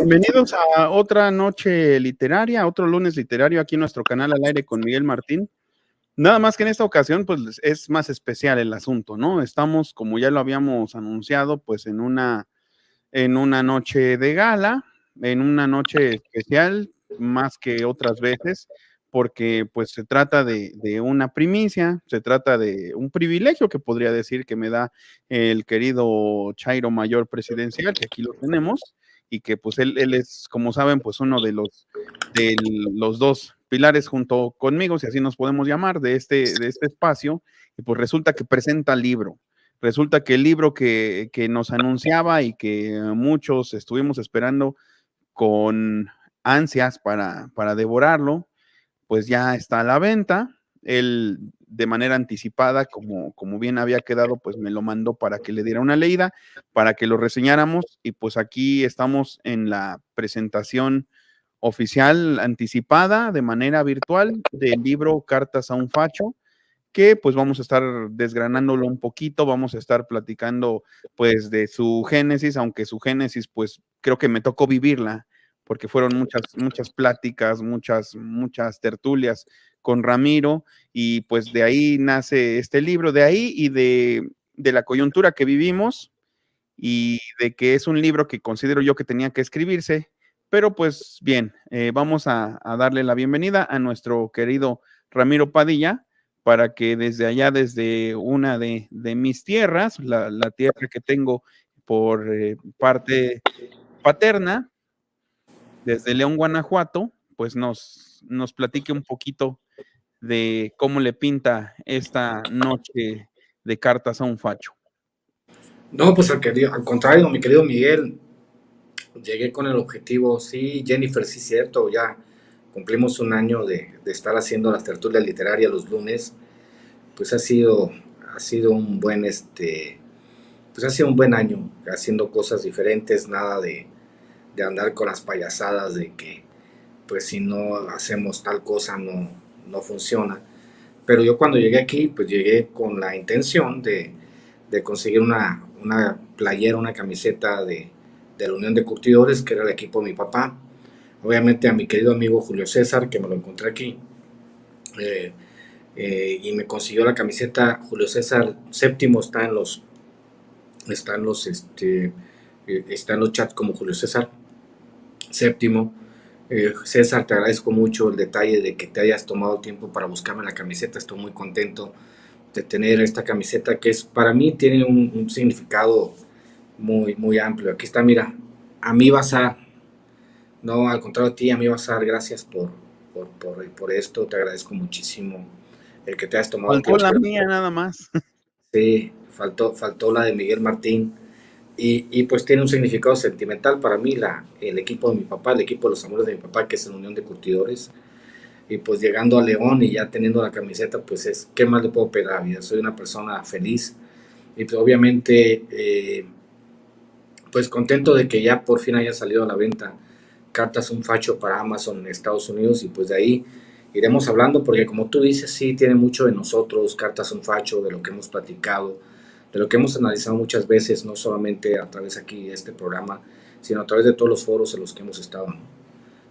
Bienvenidos a otra noche literaria, otro lunes literario aquí en nuestro canal Al Aire con Miguel Martín. Nada más que en esta ocasión, pues es más especial el asunto, ¿no? Estamos, como ya lo habíamos anunciado, pues en una noche de gala, en una noche especial, más que otras veces, porque pues se trata de una primicia, se trata de un privilegio que podría decir que me da el querido Chairo Mayor Presidencial, que aquí lo tenemos, y que pues él es, como saben, pues uno de los dos pilares junto conmigo, si así nos podemos llamar, de este espacio, y pues resulta que presenta libro. Resulta que el libro que nos anunciaba y que muchos estuvimos esperando con ansias para devorarlo, pues ya está a la venta. Él, de manera anticipada, como bien había quedado, pues me lo mandó para que le diera una leída, para que lo reseñáramos, y pues aquí estamos en la presentación oficial anticipada de manera virtual del libro Cartas a un Facho, que pues vamos a estar desgranándolo un poquito, vamos a estar platicando pues de su génesis, aunque su génesis pues creo que me tocó vivirla, porque fueron muchas pláticas, muchas tertulias con Ramiro, y pues de ahí nace este libro, de ahí y de la coyuntura que vivimos, y de que es un libro que considero yo que tenía que escribirse, pero pues bien, vamos a darle la bienvenida a nuestro querido Ramiro Padilla, para que desde allá, desde una de mis tierras, la tierra que tengo por parte paterna, desde León, Guanajuato, pues nos platique un poquito de cómo le pinta esta noche de Cartas a un Facho. No, pues al contrario, mi querido Miguel, llegué con el objetivo, sí, Jennifer, sí, cierto, ya cumplimos un año de estar haciendo las tertulias literarias los lunes, pues ha sido un buen, pues ha sido un buen año, haciendo cosas diferentes, nada de andar con las payasadas de que, pues si no hacemos tal cosa no funciona. Pero yo cuando llegué aquí, pues llegué con la intención de conseguir una playera, una camiseta de la Unión de Curtidores, que era el equipo de mi papá. Obviamente a mi querido amigo Julio César, que me lo encontré aquí, eh, y me consiguió la camiseta. Julio César Séptimo está en los chats como Julio César Séptimo. César, te agradezco mucho el detalle de que te hayas tomado tiempo para buscarme la camiseta. Estoy muy contento de tener esta camiseta que es, para mí tiene un significado muy amplio. Aquí está, mira, a mí Bazar, no, al contrario de ti, a mí Bazar, gracias por esto, te agradezco muchísimo el que te hayas tomado el Faltó tiempo. la mía nada más. Sí, faltó la de Miguel Martín. Y pues tiene un significado sentimental para mí, el equipo de mi papá, el equipo de los amores de mi papá, que es la Unión de Curtidores. Y pues llegando a León y ya teniendo la camiseta, pues es, ¿qué más le puedo pedir a la vida? Soy una persona feliz y pues obviamente pues contento de que ya por fin haya salido a la venta Cartas un Facho para Amazon en Estados Unidos, y pues de ahí iremos hablando, porque como tú dices, sí tiene mucho de nosotros, Cartas un Facho, de lo que hemos platicado, de lo que hemos analizado muchas veces, no solamente a través aquí de este programa, sino a través de todos los foros en los que hemos estado, ¿no?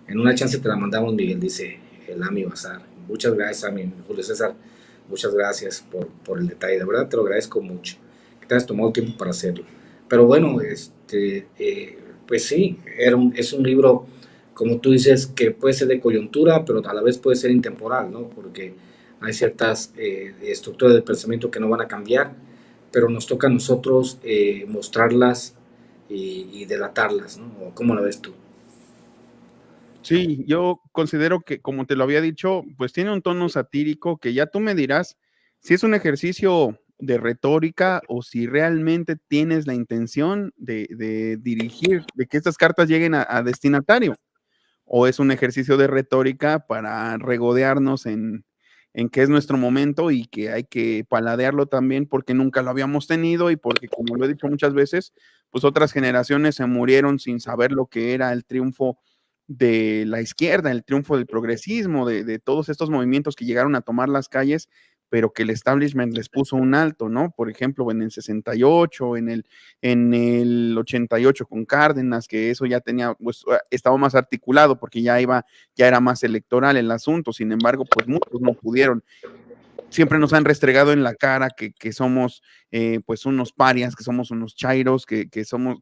En una chance te la mandamos, Miguel, dice el Ami Bazar. Muchas gracias, Ami. Julio César, muchas gracias por el detalle. De verdad te lo agradezco mucho, que te hayas tomado tiempo para hacerlo. Pero bueno, pues sí, es un libro, como tú dices, que puede ser de coyuntura, pero a la vez puede ser intemporal, ¿no? Porque hay ciertas estructuras de pensamiento que no van a cambiar, pero nos toca a nosotros mostrarlas y delatarlas, ¿no? ¿Cómo la ves tú? Sí, yo considero que, como te lo había dicho, pues tiene un tono satírico que ya tú me dirás si es un ejercicio de retórica o si realmente tienes la intención de dirigir, de que estas cartas lleguen a destinatario, o es un ejercicio de retórica para regodearnos en que es nuestro momento y que hay que paladearlo también porque nunca lo habíamos tenido y porque, como lo he dicho muchas veces, pues otras generaciones se murieron sin saber lo que era el triunfo de la izquierda, el triunfo del progresismo, de todos estos movimientos que llegaron a tomar las calles, pero que el establishment les puso un alto, ¿no? Por ejemplo, en el 68, en el 88 con Cárdenas, que eso ya tenía, pues estaba más articulado porque ya era más electoral el asunto. Sin embargo, pues muchos no pudieron. Siempre nos han restregado en la cara que somos pues unos parias, que somos unos chairos, que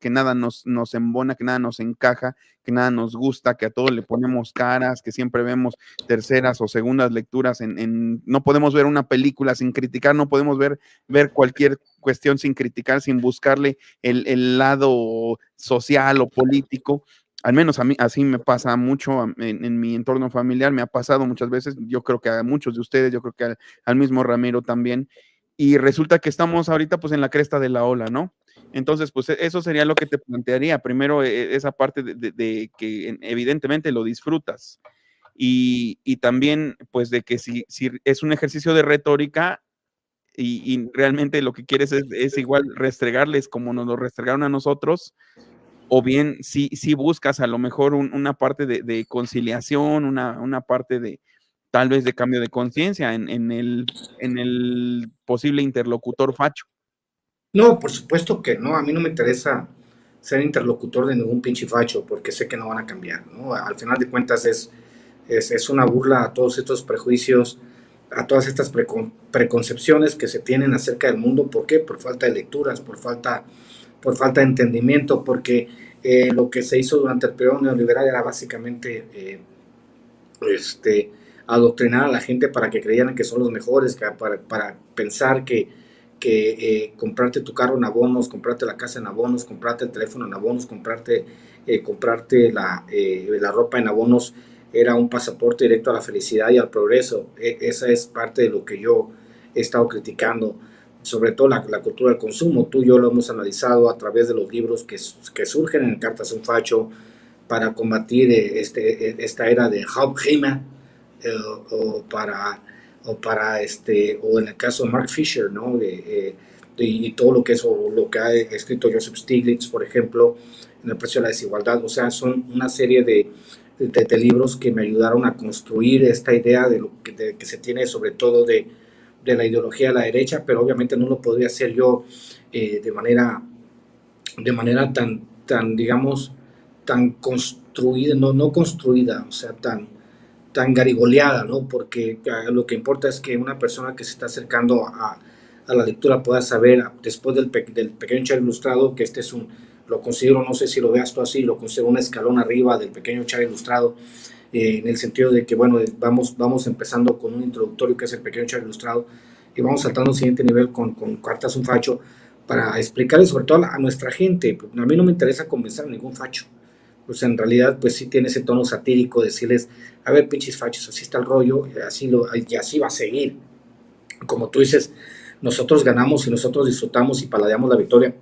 nada nos embona, que nada nos encaja, que nada nos gusta, que a todo le ponemos caras, que siempre vemos terceras o segundas lecturas no podemos ver una película sin criticar, no podemos ver cualquier cuestión sin criticar, sin buscarle el lado social o político. Al menos a mí así me pasa mucho en mi entorno familiar, me ha pasado muchas veces, yo creo que a muchos de ustedes, yo creo que al mismo Ramiro también, y resulta que estamos ahorita pues en la cresta de la ola, ¿no? Entonces, pues eso sería lo que te plantearía. Primero, esa parte de que evidentemente lo disfrutas y también pues de que si es un ejercicio de retórica y realmente lo que quieres es igual restregarles como nos lo restregaron a nosotros, o bien si buscas a lo mejor una parte de conciliación, una parte de tal vez de cambio de conciencia en el posible interlocutor facho. No, por supuesto que no, a mí no me interesa ser interlocutor de ningún pinche facho, porque sé que no van a cambiar, ¿no? Al final de cuentas es una burla a todos estos prejuicios, a todas estas preconcepciones que se tienen acerca del mundo. ¿Por qué? Por falta de lecturas, por falta de entendimiento, porque lo que se hizo durante el periodo neoliberal era básicamente adoctrinar a la gente para que creyeran que son los mejores, para pensar que comprarte tu carro en abonos, comprarte la casa en abonos, comprarte el teléfono en abonos, comprarte la ropa en abonos era un pasaporte directo a la felicidad y al progreso. Esa es parte de lo que yo he estado criticando, sobre todo la cultura del consumo. Tú y yo lo hemos analizado a través de los libros que surgen en Cartas a un Facho para combatir esta era de Haupt-Heimer, o para o en el caso de Mark Fisher, ¿no? Y todo lo que es, o lo que ha escrito Joseph Stiglitz, por ejemplo, en el precio de la desigualdad. O sea, son una serie de libros que me ayudaron a construir esta idea de lo que se tiene, sobre todo de la ideología de la derecha, pero obviamente no lo podría hacer yo de manera tan digamos, tan construida, no construida, o sea, tan garigoleada, ¿no? Porque lo que importa es que una persona que se está acercando a la lectura pueda saber, después del pequeño Char Ilustrado, que lo considero, no sé si lo veas tú así, lo considero un escalón arriba del pequeño Char Ilustrado, en el sentido de que, bueno, vamos empezando con un introductorio que es el pequeño Char Ilustrado, y vamos saltando al siguiente nivel con Cartas a un Facho, para explicarle sobre todo a nuestra gente. A mí no me interesa convencer a ningún facho, pues en realidad pues sí tiene ese tono satírico, decirles, a ver, pinches fachos, así está el rollo, y así va a seguir. Como tú dices, nosotros ganamos y nosotros disfrutamos y paladeamos la victoria,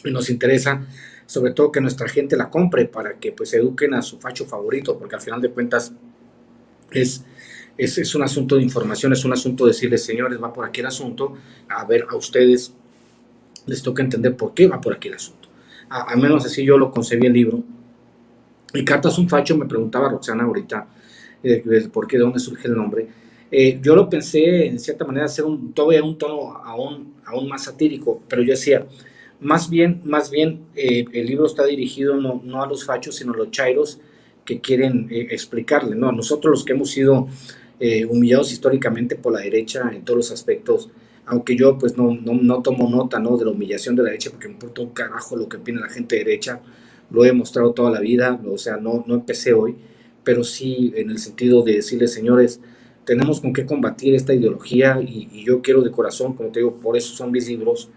y nos interesa sobre todo que nuestra gente la compre para que pues eduquen a su facho favorito, porque al final de cuentas es un asunto de información, es un asunto de decirles, señores, va por aquí el asunto, a ver, a ustedes les toca entender por qué va por aquí el asunto. Al menos así yo lo concebí el libro. Y Cartas a un Facho, me preguntaba Roxana ahorita, por qué, de dónde surge el nombre. Yo lo pensé en cierta manera hacer todavía un tono aún más satírico, pero yo decía, más bien el libro está dirigido no a los fachos, sino a los chairos que quieren explicarle, ¿no? A nosotros los que hemos sido humillados históricamente por la derecha en todos los aspectos, aunque yo pues no tomo nota, ¿no?, de la humillación de la derecha, porque me importa un carajo lo que opina la gente de derecha, lo he demostrado toda la vida, o sea, no empecé hoy, pero sí en el sentido de decirles, señores, tenemos con qué combatir esta ideología, y yo quiero de corazón, como te digo, por eso son mis libros,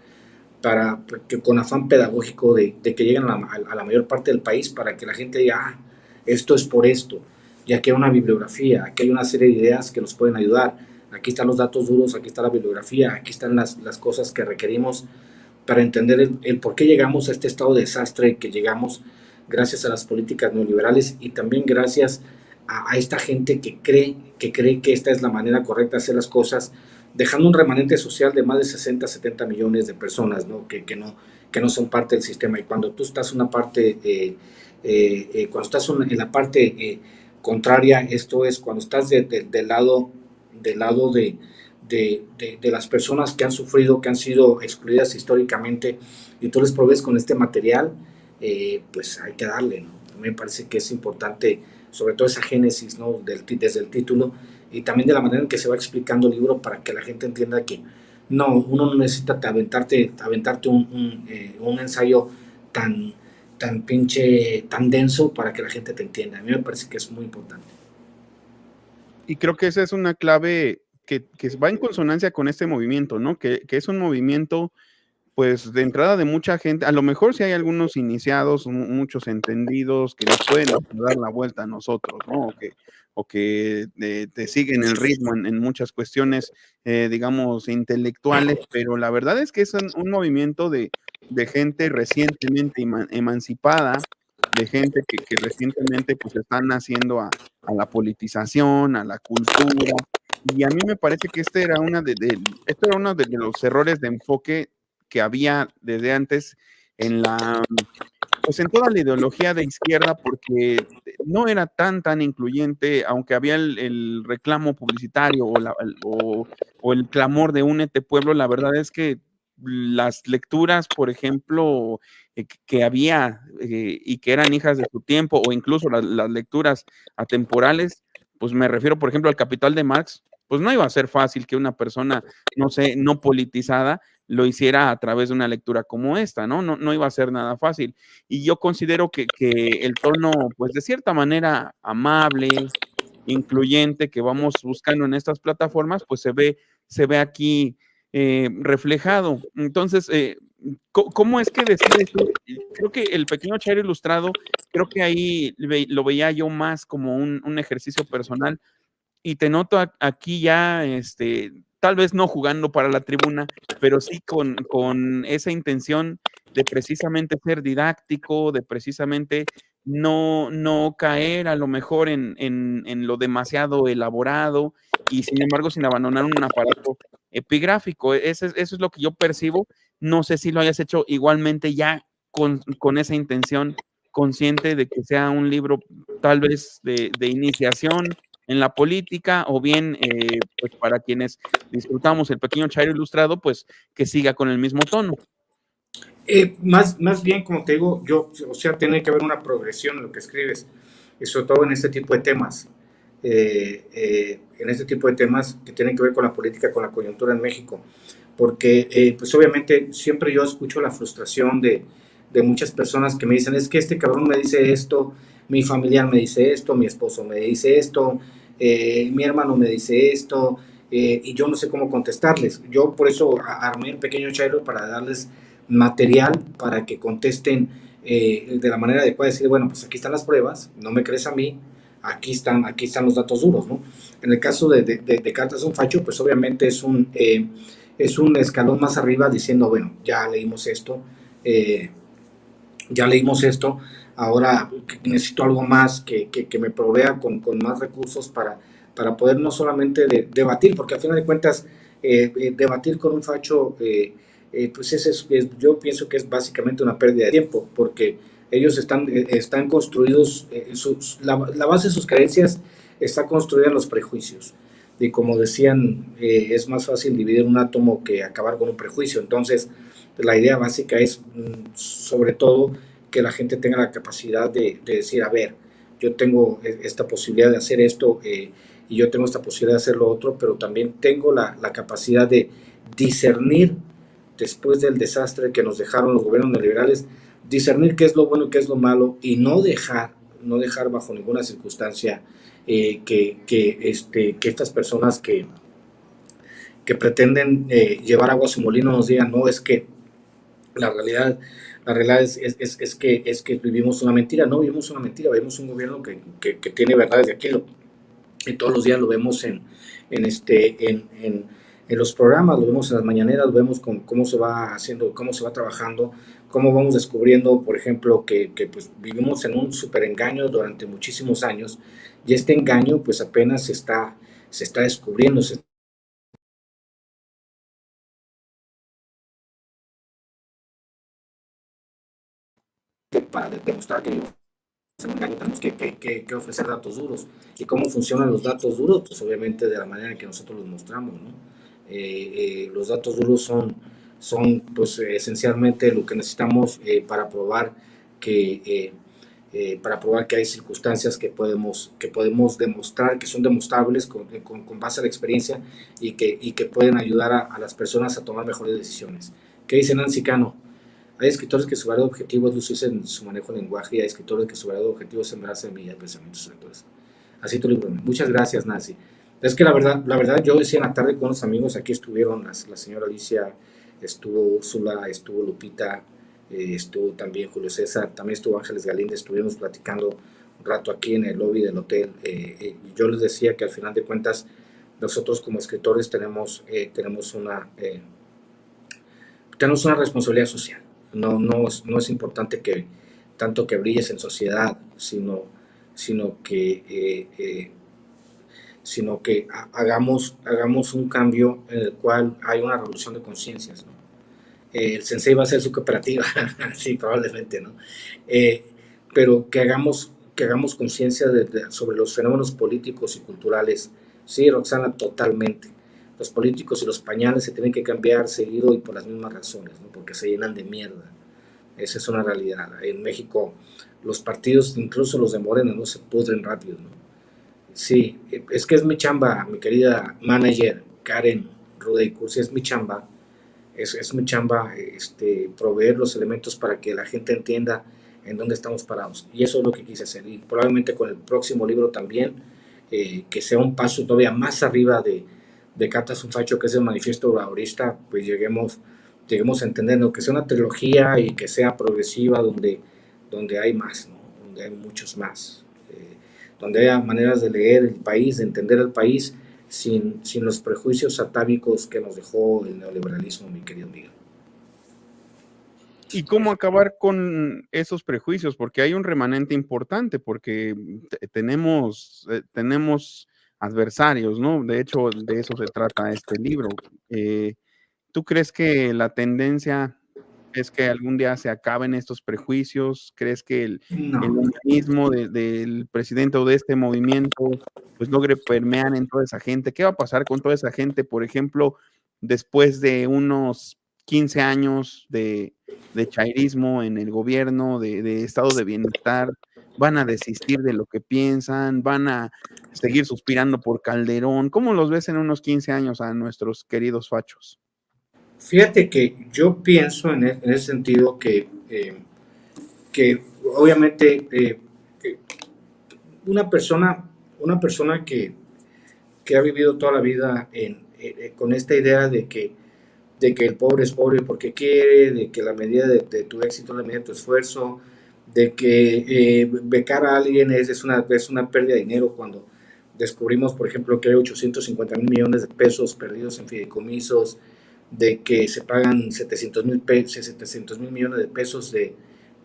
para que con afán pedagógico de que lleguen a la mayor parte del país, para que la gente diga, esto es por esto, ya que hay una bibliografía, aquí hay una serie de ideas que nos pueden ayudar, aquí están los datos duros, aquí está la bibliografía, aquí están las cosas que requerimos para entender el por qué llegamos a este estado de desastre que llegamos gracias a las políticas neoliberales, y también gracias a esta gente que cree que esta es la manera correcta de hacer las cosas, dejando un remanente social de más de 60, 70 millones de personas, ¿no? Que no son parte del sistema. Y cuando tú estás cuando estás en la parte contraria, esto es cuando estás del lado de las personas que han sufrido, que han sido excluidas históricamente, y tú les provees con este material, pues hay que darle, ¿no? Me parece que es importante, sobre todo esa génesis, ¿no? Desde el título, y también de la manera en que se va explicando el libro para que la gente entienda que no, uno no necesita aventarte un ensayo tan, tan pinche, tan denso para que la gente te entienda. A mí me parece que es muy importante. Y creo que esa es una clave que va en consonancia con este movimiento, ¿no? Que es un movimiento, pues, de entrada de mucha gente, a lo mejor sí hay algunos iniciados, muchos entendidos que nos pueden dar la vuelta a nosotros, ¿no? O que te siguen el ritmo en muchas cuestiones, digamos, intelectuales, pero la verdad es que es un movimiento de gente recientemente emancipada, de gente que recientemente, pues, están haciendo a la politización, a la cultura, y a mí me parece que esto era uno de los errores de enfoque que había desde antes en pues en toda la ideología de izquierda, porque no era tan incluyente, aunque había el reclamo publicitario o el clamor de únete pueblo, la verdad es que las lecturas, por ejemplo, que había y que eran hijas de su tiempo, o incluso las lecturas atemporales, pues me refiero, por ejemplo, al Capital de Marx, pues no iba a ser fácil que una persona, no sé, no politizada, lo hiciera a través de una lectura como esta, ¿no? No iba a ser nada fácil. Y yo considero que el tono, pues de cierta manera amable, incluyente, que vamos buscando en estas plataformas, pues se ve aquí reflejado. Entonces, ¿cómo es que decides tú? Creo que el pequeño Chairo Ilustrado, creo que ahí lo veía yo más como un ejercicio personal, y te noto aquí ya, tal vez no jugando para la tribuna, pero sí con esa intención de precisamente ser didáctico, de precisamente no caer a lo mejor en lo demasiado elaborado y, sin embargo, sin abandonar un aparato epigráfico. Eso es lo que yo percibo. No sé si lo hayas hecho igualmente ya con esa intención consciente de que sea un libro tal vez de iniciación en la política, o bien, pues para quienes disfrutamos el pequeño Chairo Ilustrado, pues que siga con el mismo tono. Más bien, como te digo, o sea, tiene que haber una progresión en lo que escribes, y sobre todo en este tipo de temas. En este tipo de temas que tienen que ver con la política, con la coyuntura en México, porque pues obviamente siempre yo escucho la frustración de muchas personas que me dicen, es que este cabrón me dice esto, mi familiar me dice esto, mi esposo me dice esto, mi hermano me dice esto, y yo no sé cómo contestarles. Yo por eso armé el pequeño Chairo para darles material para que contesten de la manera adecuada, decir, bueno, pues aquí están las pruebas, no me crees a mí, aquí están los datos duros, ¿no? En el caso de Cartas a un Facho, pues obviamente es un escalón más arriba diciendo, bueno, ya leímos esto, ahora necesito algo más que me provea con más recursos para poder no solamente debatir, porque al final de cuentas, debatir con un facho, pues yo pienso que es básicamente una pérdida de tiempo, porque ellos están construidos, la base de sus creencias está construida en los prejuicios. Y como decían, es más fácil dividir un átomo que acabar con un prejuicio. Entonces, la idea básica es, sobre todo, que la gente tenga la capacidad de decir, a ver, yo tengo esta posibilidad de hacer esto y yo tengo esta posibilidad de hacer lo otro, pero también tengo la capacidad de discernir, después del desastre que nos dejaron los gobiernos neoliberales, discernir qué es lo bueno y qué es lo malo, y no dejar bajo ninguna circunstancia que estas personas que pretenden llevar agua a su molino nos digan, no, es que la realidad, la realidad es que vivimos una mentira, no vivimos una mentira, vivimos un gobierno que tiene verdades de aquello, y todos los días lo vemos en los programas, lo vemos en las mañaneras, lo vemos con cómo se va haciendo, cómo se va trabajando, cómo vamos descubriendo, por ejemplo, que pues vivimos en un super engaño durante muchísimos años, y este engaño pues apenas se está descubriendo, para demostrar que en un engaño tenemos que ofrecer datos duros. ¿Y cómo funcionan los datos duros? Pues obviamente de la manera en que nosotros los mostramos, ¿no? Los datos duros son pues, esencialmente lo que necesitamos para probar que hay circunstancias que podemos demostrar, que son demostrables con base a la experiencia y que pueden ayudar a las personas a tomar mejores decisiones. ¿Qué dice Nancy Cano? Hay escritores que su verdadero objetivo es lucirse en su manejo del lenguaje y hay escritores que su verdadero objetivo es sembrar semillas de pensamientos lectores. Así tu libro. Muchas gracias, Nancy. Es que la verdad, yo decía en la tarde con unos amigos, aquí estuvieron la señora Alicia, estuvo Úrsula, estuvo Lupita, estuvo también Julio César, también estuvo Ángeles Galíndez, estuvimos platicando un rato aquí en el lobby del hotel. Yo les decía que al final de cuentas, nosotros como escritores tenemos una responsabilidad social. No es importante que tanto que brilles en sociedad, sino que hagamos un cambio en el cual hay una revolución de conciencias, ¿no? El sensei va a ser su cooperativa, sí, probablemente, ¿no? Eh, pero que hagamos conciencia sobre los fenómenos políticos y culturales. Sí, Roxana, totalmente. Los políticos y los pañales se tienen que cambiar seguido y por las mismas razones, ¿no? Porque se llenan de mierda. Esa es una realidad. En México, los partidos, incluso los de Morena, no se pudren rápido, ¿no? Sí, es que es mi chamba, mi querida manager Karen Ruday Cursi, es mi chamba, es mi chamba proveer los elementos para que la gente entienda en dónde estamos parados. Y eso es lo que quise hacer. Y probablemente con el próximo libro también, que sea un paso todavía más arriba de Cartas un Facho, que es el manifiesto obradorisista, pues lleguemos a entender, ¿no? Que sea una trilogía y que sea progresiva donde hay más, ¿no? Donde hay muchos más. Donde haya maneras de leer el país, de entender el país, sin los prejuicios atávicos que nos dejó el neoliberalismo, mi querido Miguel. ¿Y cómo acabar con esos prejuicios? Porque hay un remanente importante, porque tenemos adversarios, ¿no? De hecho, de eso se trata este libro. ¿Tú crees que la tendencia es que algún día se acaben estos prejuicios? ¿Crees que el No, humanismo del presidente o de este movimiento pues logre permear en toda esa gente? ¿Qué va a pasar con toda esa gente, por ejemplo, después de unos 15 años de chairismo en el gobierno, de estado de bienestar? ¿Van a desistir de lo que piensan? ¿Van a seguir suspirando por Calderón? ¿Cómo los ves en unos 15 años a nuestros queridos fachos? fíjate que yo pienso en ese sentido que obviamente que una persona que ha vivido toda la vida con esta idea de que el pobre es pobre porque quiere, de que la medida de tu éxito es la medida de tu esfuerzo, de que becar a alguien es una pérdida de dinero cuando descubrimos, por ejemplo, que hay 850,000 millones de pesos perdidos en fideicomisos, de que se pagan 700,000 millones de pesos de,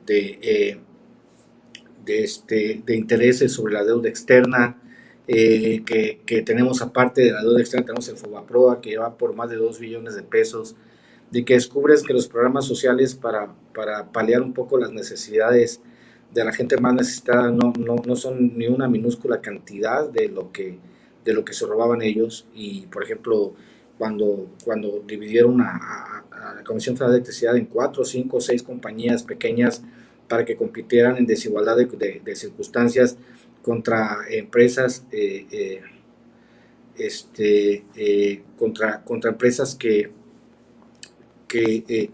eh, de intereses sobre la deuda externa, que tenemos aparte de la deuda externa, tenemos el FOBAPROA que lleva por más de 2 billones de pesos, de que descubres que los programas sociales para paliar un poco las necesidades de la gente más necesitada no son ni una minúscula cantidad de lo que se robaban ellos. Y, por ejemplo, cuando dividieron a la Comisión Federal de Electricidad en 4, 5, 6 compañías pequeñas para que compitieran en desigualdad de circunstancias contra empresas, contra empresas que, eh,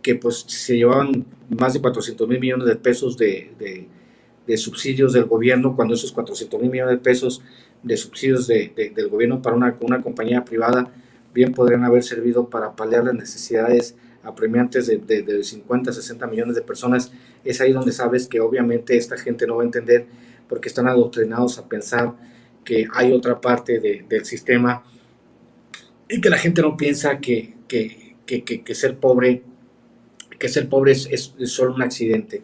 que pues se llevaban más de 400,000 millones de pesos de subsidios del gobierno, cuando esos 400,000 millones de pesos de subsidios del gobierno para una compañía privada bien podrían haber servido para paliar las necesidades apremiantes de 50, 60 millones de personas. Es ahí donde sabes que obviamente esta gente no va a entender porque están adoctrinados a pensar que hay otra parte del sistema y que la gente no piensa que ser pobre es solo un accidente.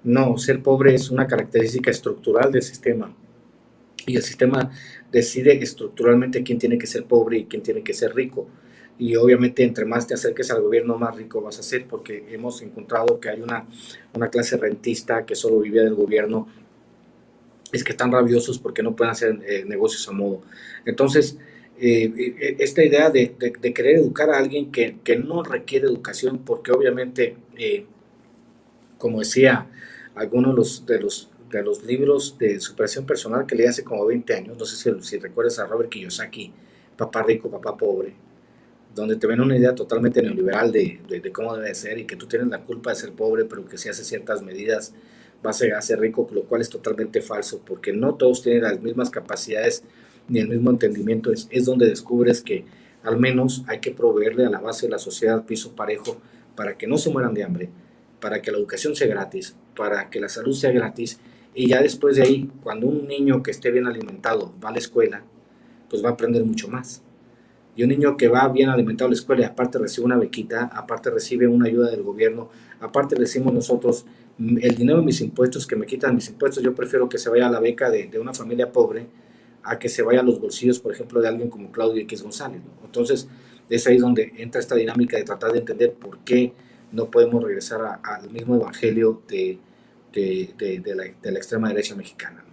No, ser pobre es una característica estructural del sistema. Y el sistema decide estructuralmente quién tiene que ser pobre y quién tiene que ser rico. Y obviamente entre más te acerques al gobierno, más rico vas a ser, porque hemos encontrado que hay una clase rentista que solo vivía del gobierno. Es que están rabiosos porque no pueden hacer negocios a modo. Entonces, esta idea de querer educar a alguien que no requiere educación, porque obviamente, como decía, algunos de los libros de superación personal que leí hace como 20 años, no sé si recuerdas a Robert Kiyosaki, Papá Rico, Papá Pobre, donde te ven una idea totalmente neoliberal de cómo debe ser y que tú tienes la culpa de ser pobre, pero que si haces ciertas medidas vas a ser rico, lo cual es totalmente falso, porque no todos tienen las mismas capacidades ni el mismo entendimiento. Es donde descubres que al menos hay que proveerle a la base de la sociedad piso parejo para que no se mueran de hambre, para que la educación sea gratis, para que la salud sea gratis, y ya después de ahí, cuando un niño que esté bien alimentado va a la escuela, pues va a aprender mucho más. Y un niño que va bien alimentado a la escuela y aparte recibe una bequita, aparte recibe una ayuda del gobierno, aparte decimos nosotros, el dinero de mis impuestos, que me quitan mis impuestos, yo prefiero que se vaya a la beca de una familia pobre a que se vaya a los bolsillos, por ejemplo, de alguien como Claudio X González, ¿no? Entonces, es ahí donde entra esta dinámica de tratar de entender por qué no podemos regresar al mismo evangelio de la extrema derecha mexicana, ¿no?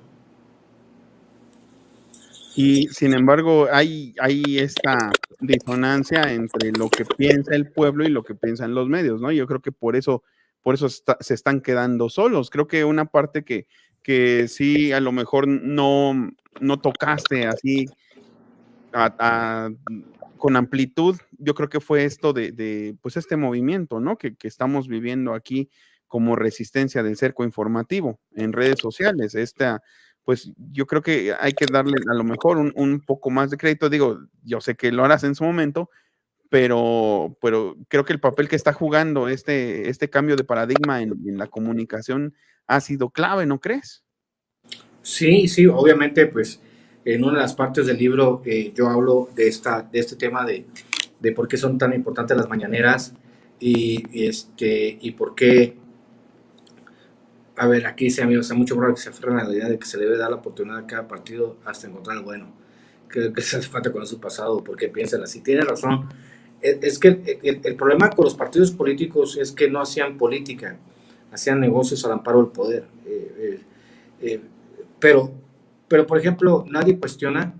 Y sin embargo, hay esta disonancia entre lo que piensa el pueblo y lo que piensan los medios, ¿no? Yo creo que por eso se están quedando solos. Creo que una parte que sí a lo mejor no tocaste así a con amplitud, yo creo que fue esto pues, este movimiento, ¿no? Que estamos viviendo aquí como resistencia del cerco informativo en redes sociales. Pues, yo creo que hay que darle a lo mejor un poco más de crédito. Digo, yo sé que lo harás en su momento, pero creo que el papel que está jugando este cambio de paradigma en la comunicación ha sido clave, ¿no crees? Sí, sí, obviamente, pues en una de las partes del libro yo hablo de este tema de por qué son tan importantes las mañaneras y por qué, a ver, aquí dice amigos, hay mucho probable que se aferran a la idea de que se debe dar la oportunidad a cada partido hasta encontrar el bueno. Creo que se hace falta con su pasado, porque piensan así, tiene razón. Es que el problema con los partidos políticos es que no hacían política, hacían negocios al amparo del poder. Eh, pero, pero, por ejemplo, nadie cuestiona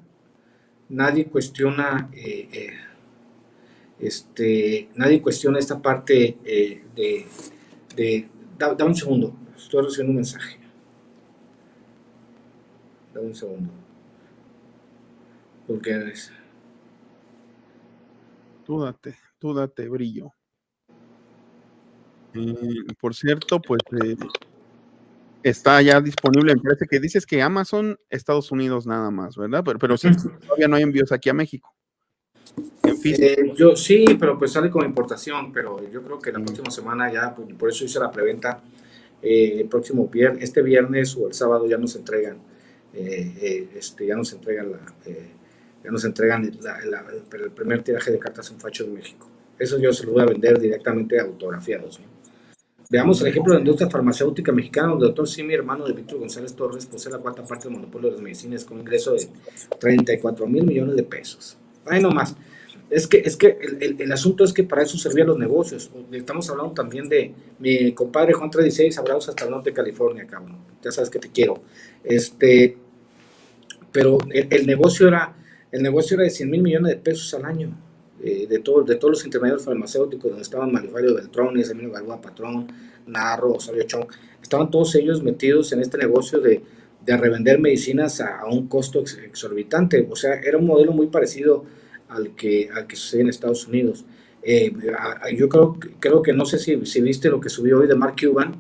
esta parte da un segundo, estoy recibiendo un mensaje, da un segundo, porque Tú date brillo. Por cierto, pues, está ya disponible, me parece que dices que Amazon, Estados Unidos nada más, ¿verdad? Pero sí, todavía no hay envíos aquí a México, en físico. yo sí, pero pues sale como importación, pero yo creo que la Mm. próxima semana ya, pues, por eso hice la preventa. El próximo viernes, este viernes o el sábado ya nos entregan, ya nos entregan el primer tiraje de cartas en facho de México. Eso yo se lo voy a vender directamente autografiados, ¿no? Veamos el ejemplo de la industria farmacéutica mexicana, donde el doctor Simi, hermano de Víctor González Torres, posee la cuarta parte del monopolio de las medicinas con un ingreso de 34,000 millones de pesos. Ay, no más. Es que el asunto es que para eso servían los negocios. Estamos hablando también de mi compadre Juan 36, abrazos hasta el norte de California, cabrón. Ya sabes que te quiero. Pero el negocio era de 100,000 millones de pesos al año. De todos los intermediarios farmacéuticos, donde estaban Marifario Beltrones, Emilio Galván Patrón, Narro, Osorio Chong, estaban todos ellos metidos en este negocio de revender medicinas a un costo exorbitante. O sea, era un modelo muy parecido al que sucede en Estados Unidos. Yo creo que no sé si viste lo que subió hoy de Mark Cuban.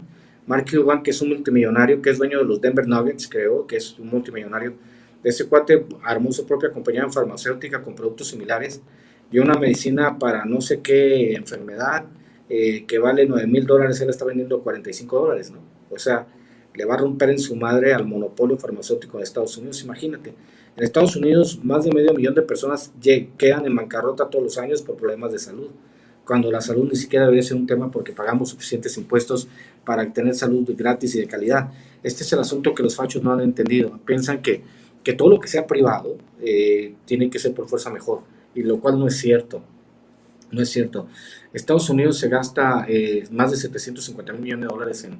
Mark Cuban, que es un multimillonario, que es dueño de los Denver Nuggets, creo, que es un multimillonario. Ese cuate armó su propia compañía farmacéutica con productos similares y una medicina para no sé qué enfermedad que vale $9,000, él está vendiendo $45, ¿no? O sea, le va a romper en su madre al monopolio farmacéutico de Estados Unidos, imagínate. En Estados Unidos, más de 500,000 de personas quedan en bancarrota todos los años por problemas de salud, cuando la salud ni siquiera debería ser un tema porque pagamos suficientes impuestos para tener salud gratis y de calidad. Este es el asunto que los fachos no han entendido. Piensan que todo lo que sea privado tiene que ser por fuerza mejor, y lo cual no es cierto. No es cierto. Estados Unidos se gasta más de 750,000 millones de dólares en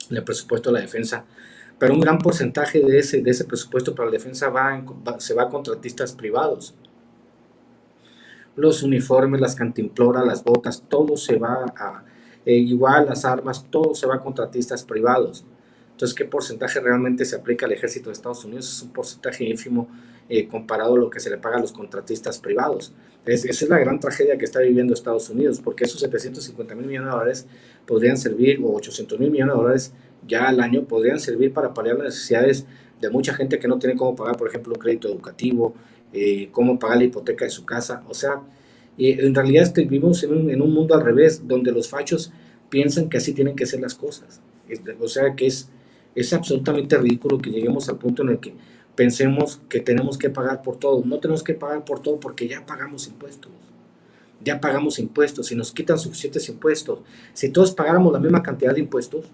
el presupuesto de la defensa, pero un gran porcentaje de ese presupuesto para la defensa se va a contratistas privados. los uniformes, las cantimploras, las botas, todo se va a, igual las armas, todo se va a contratistas privados. Entonces, ¿qué porcentaje realmente se aplica al ejército de Estados Unidos? Es un porcentaje ínfimo comparado a lo que se le paga a los contratistas privados. Esa es la gran tragedia que está viviendo Estados Unidos, porque esos 750 mil millones de dólares podrían servir, o 800 mil millones de dólares ya al año, podrían servir para paliar las necesidades de mucha gente que no tiene cómo pagar, por ejemplo, un crédito educativo, cómo pagar la hipoteca de su casa. O sea, en realidad vivimos en un mundo al revés, donde los fachos piensan que así tienen que ser las cosas. O sea, que es absolutamente ridículo que lleguemos al punto en el que pensemos que tenemos que pagar por todo. No tenemos que pagar por todo porque ya pagamos impuestos. Ya pagamos impuestos y nos quitan suficientes impuestos. Si todos pagáramos la misma cantidad de impuestos,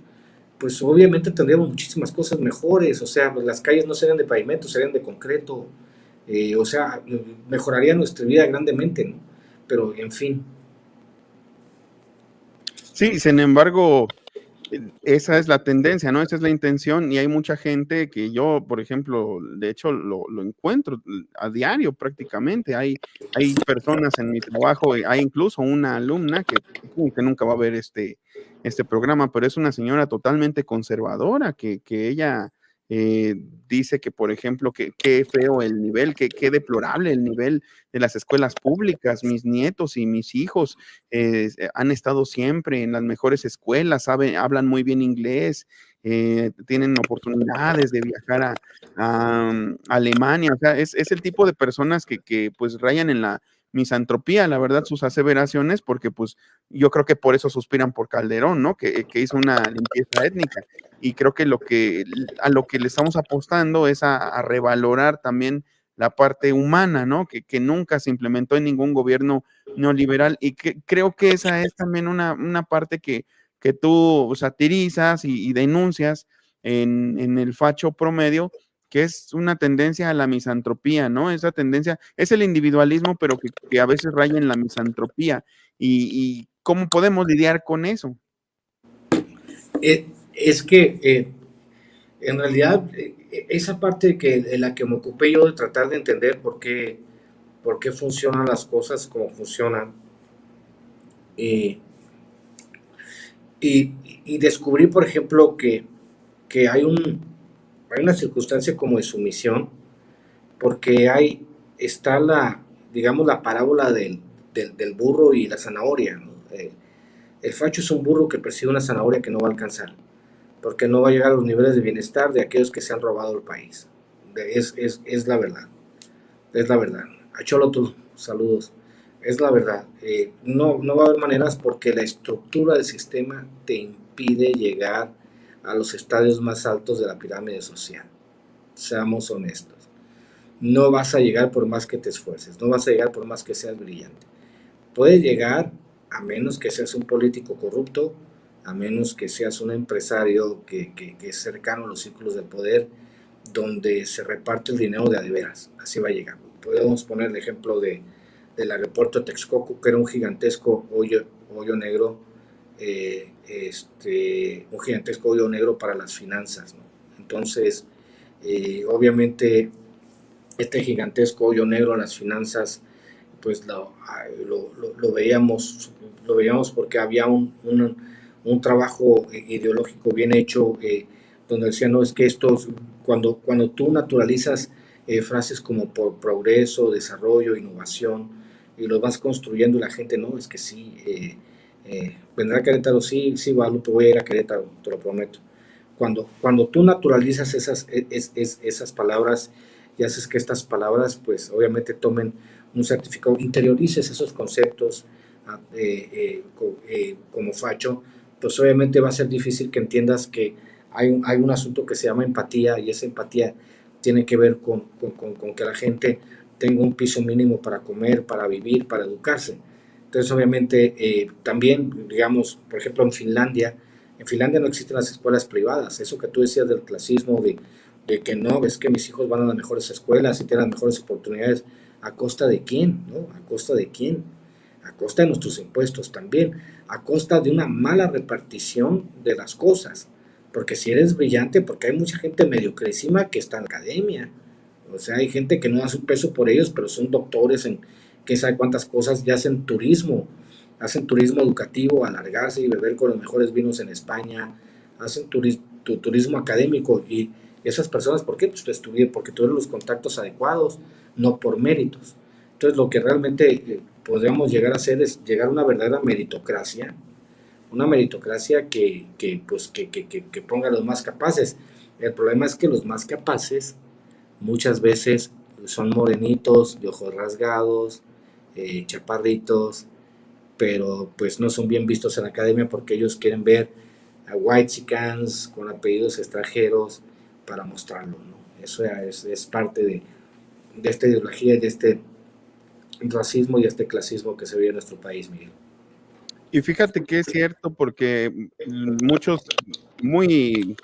pues obviamente tendríamos muchísimas cosas mejores. O sea, pues las calles no serían de pavimento, serían de concreto. O sea, mejoraría nuestra vida grandemente, ¿no? Pero, en fin. Sí, sin embargo, esa es la tendencia, ¿no? Esa es la intención y hay mucha gente que yo, por ejemplo, de hecho lo encuentro a diario prácticamente. Hay personas en mi trabajo, hay incluso una alumna que nunca va a ver este programa, pero es una señora totalmente conservadora que ella eh, dice que, por ejemplo, que qué feo el nivel, qué deplorable el nivel de las escuelas públicas. Mis nietos y mis hijos han estado siempre en las mejores escuelas, hablan muy bien inglés, tienen oportunidades de viajar a Alemania. O sea, es el tipo de personas que pues rayan en la misantropía, la verdad, sus aseveraciones, porque pues yo creo que por eso suspiran por Calderón, ¿no? Que hizo una limpieza étnica. Y creo que a lo que le estamos apostando es a revalorar también la parte humana, ¿no? Que nunca se implementó en ningún gobierno neoliberal, y que creo que esa es también una parte que tú satirizas y denuncias en el facho promedio, que es una tendencia a la misantropía, ¿no? Esa tendencia es el individualismo, pero que a veces raya en la misantropía. Y ¿cómo podemos lidiar con eso? Es que en realidad esa parte de la que me ocupé yo de tratar de entender por qué funcionan las cosas como funcionan, eh, y descubrí, por ejemplo, que hay una circunstancia como de sumisión, porque está digamos, la parábola del burro y la zanahoria, ¿no? El facho es un burro que persigue una zanahoria que no va a alcanzar, porque no va a llegar a los niveles de bienestar de aquellos que se han robado el país. Es la verdad, es la verdad. A Cholo, tú, saludos. Es la verdad. No va a haber maneras porque la estructura del sistema te impide llegar a los estadios más altos de la pirámide social. Seamos honestos. No vas a llegar por más que te esfuerces, no vas a llegar por más que seas brillante. Puedes llegar a menos que seas un político corrupto, a menos que seas un empresario que es cercano a los círculos del poder, donde se reparte el dinero de a de veras. Así va a llegar. Podemos poner el ejemplo del aeropuerto de Texcoco, que era un gigantesco hoyo negro, un gigantesco hoyo negro para las finanzas, ¿no? Entonces, obviamente, este gigantesco hoyo negro en las finanzas, pues lo veíamos porque había un trabajo ideológico bien hecho, donde decían, no, es que cuando tú naturalizas frases como por progreso, desarrollo, innovación, y lo vas construyendo, y la gente, no, es que sí, vendrá a Querétaro, sí, sí, Guadalupe, voy a ir a Querétaro, te lo prometo. Cuando tú naturalizas esas palabras y haces que estas palabras, pues obviamente tomen un certificado, interiorices esos conceptos como facho, pues obviamente va a ser difícil que entiendas que hay un asunto que se llama empatía, y esa empatía tiene que ver con que la gente tenga un piso mínimo para comer, para vivir, para educarse. Entonces, obviamente, también, digamos, por ejemplo, en Finlandia no existen las escuelas privadas. Eso que tú decías del clasismo, de que no, es que mis hijos van a las mejores escuelas y tienen las mejores oportunidades, ¿a costa de quién? ¿No? ¿A costa de quién? A costa de nuestros impuestos también, a costa de una mala repartición de las cosas. Porque si eres brillante, porque hay mucha gente mediocrísima que está en la academia. O sea, hay gente que no da su peso por ellos, pero son doctores qué sabe cuántas cosas, ya hacen turismo educativo, alargarse y beber con los mejores vinos en España, hacen turismo académico, y esas personas, ¿por qué? Pues porque tuvieron los contactos adecuados, no por méritos. Entonces lo que realmente podríamos llegar a hacer es llegar a una meritocracia que ponga a los más capaces. El problema es que los más capaces muchas veces son morenitos, de ojos rasgados, chaparritos, pero pues no son bien vistos en la academia porque ellos quieren ver a white chicans con apellidos extranjeros para mostrarlo, ¿no? Eso es parte de esta ideología y de este racismo y este clasismo que se vive en nuestro país, Miguel. Y fíjate que es cierto porque muchos muy,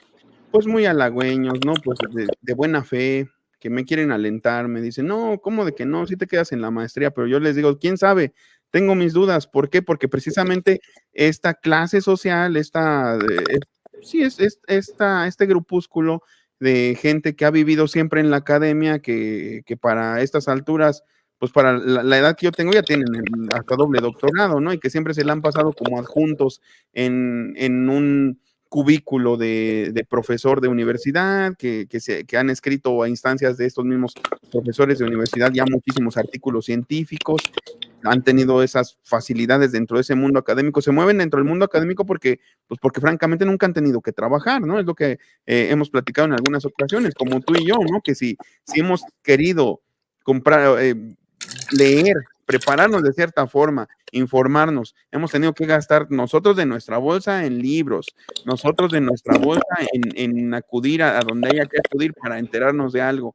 pues muy halagüeños, ¿no? Pues de buena fe, que me quieren alentar, me dicen, no, ¿cómo de que no? Si te quedas en la maestría, pero yo les digo, ¿quién sabe? Tengo mis dudas. ¿Por qué? Porque precisamente esta clase social, sí, este grupúsculo de gente que ha vivido siempre en la academia, que para estas alturas, pues para la edad que yo tengo, ya tienen hasta doble doctorado, ¿no? Y que siempre se la han pasado como adjuntos en un cubículo de profesor de universidad, que han escrito a instancias de estos mismos profesores de universidad ya muchísimos artículos científicos, han tenido esas facilidades dentro de ese mundo académico, se mueven dentro del mundo académico pues porque francamente nunca han tenido que trabajar, ¿no? Es lo que hemos platicado en algunas ocasiones, como tú y yo, ¿no? Que si hemos querido comprar, leer, prepararnos de cierta forma, informarnos. Hemos tenido que gastar nosotros de nuestra bolsa en libros, nosotros de nuestra bolsa en acudir a donde haya que acudir para enterarnos de algo.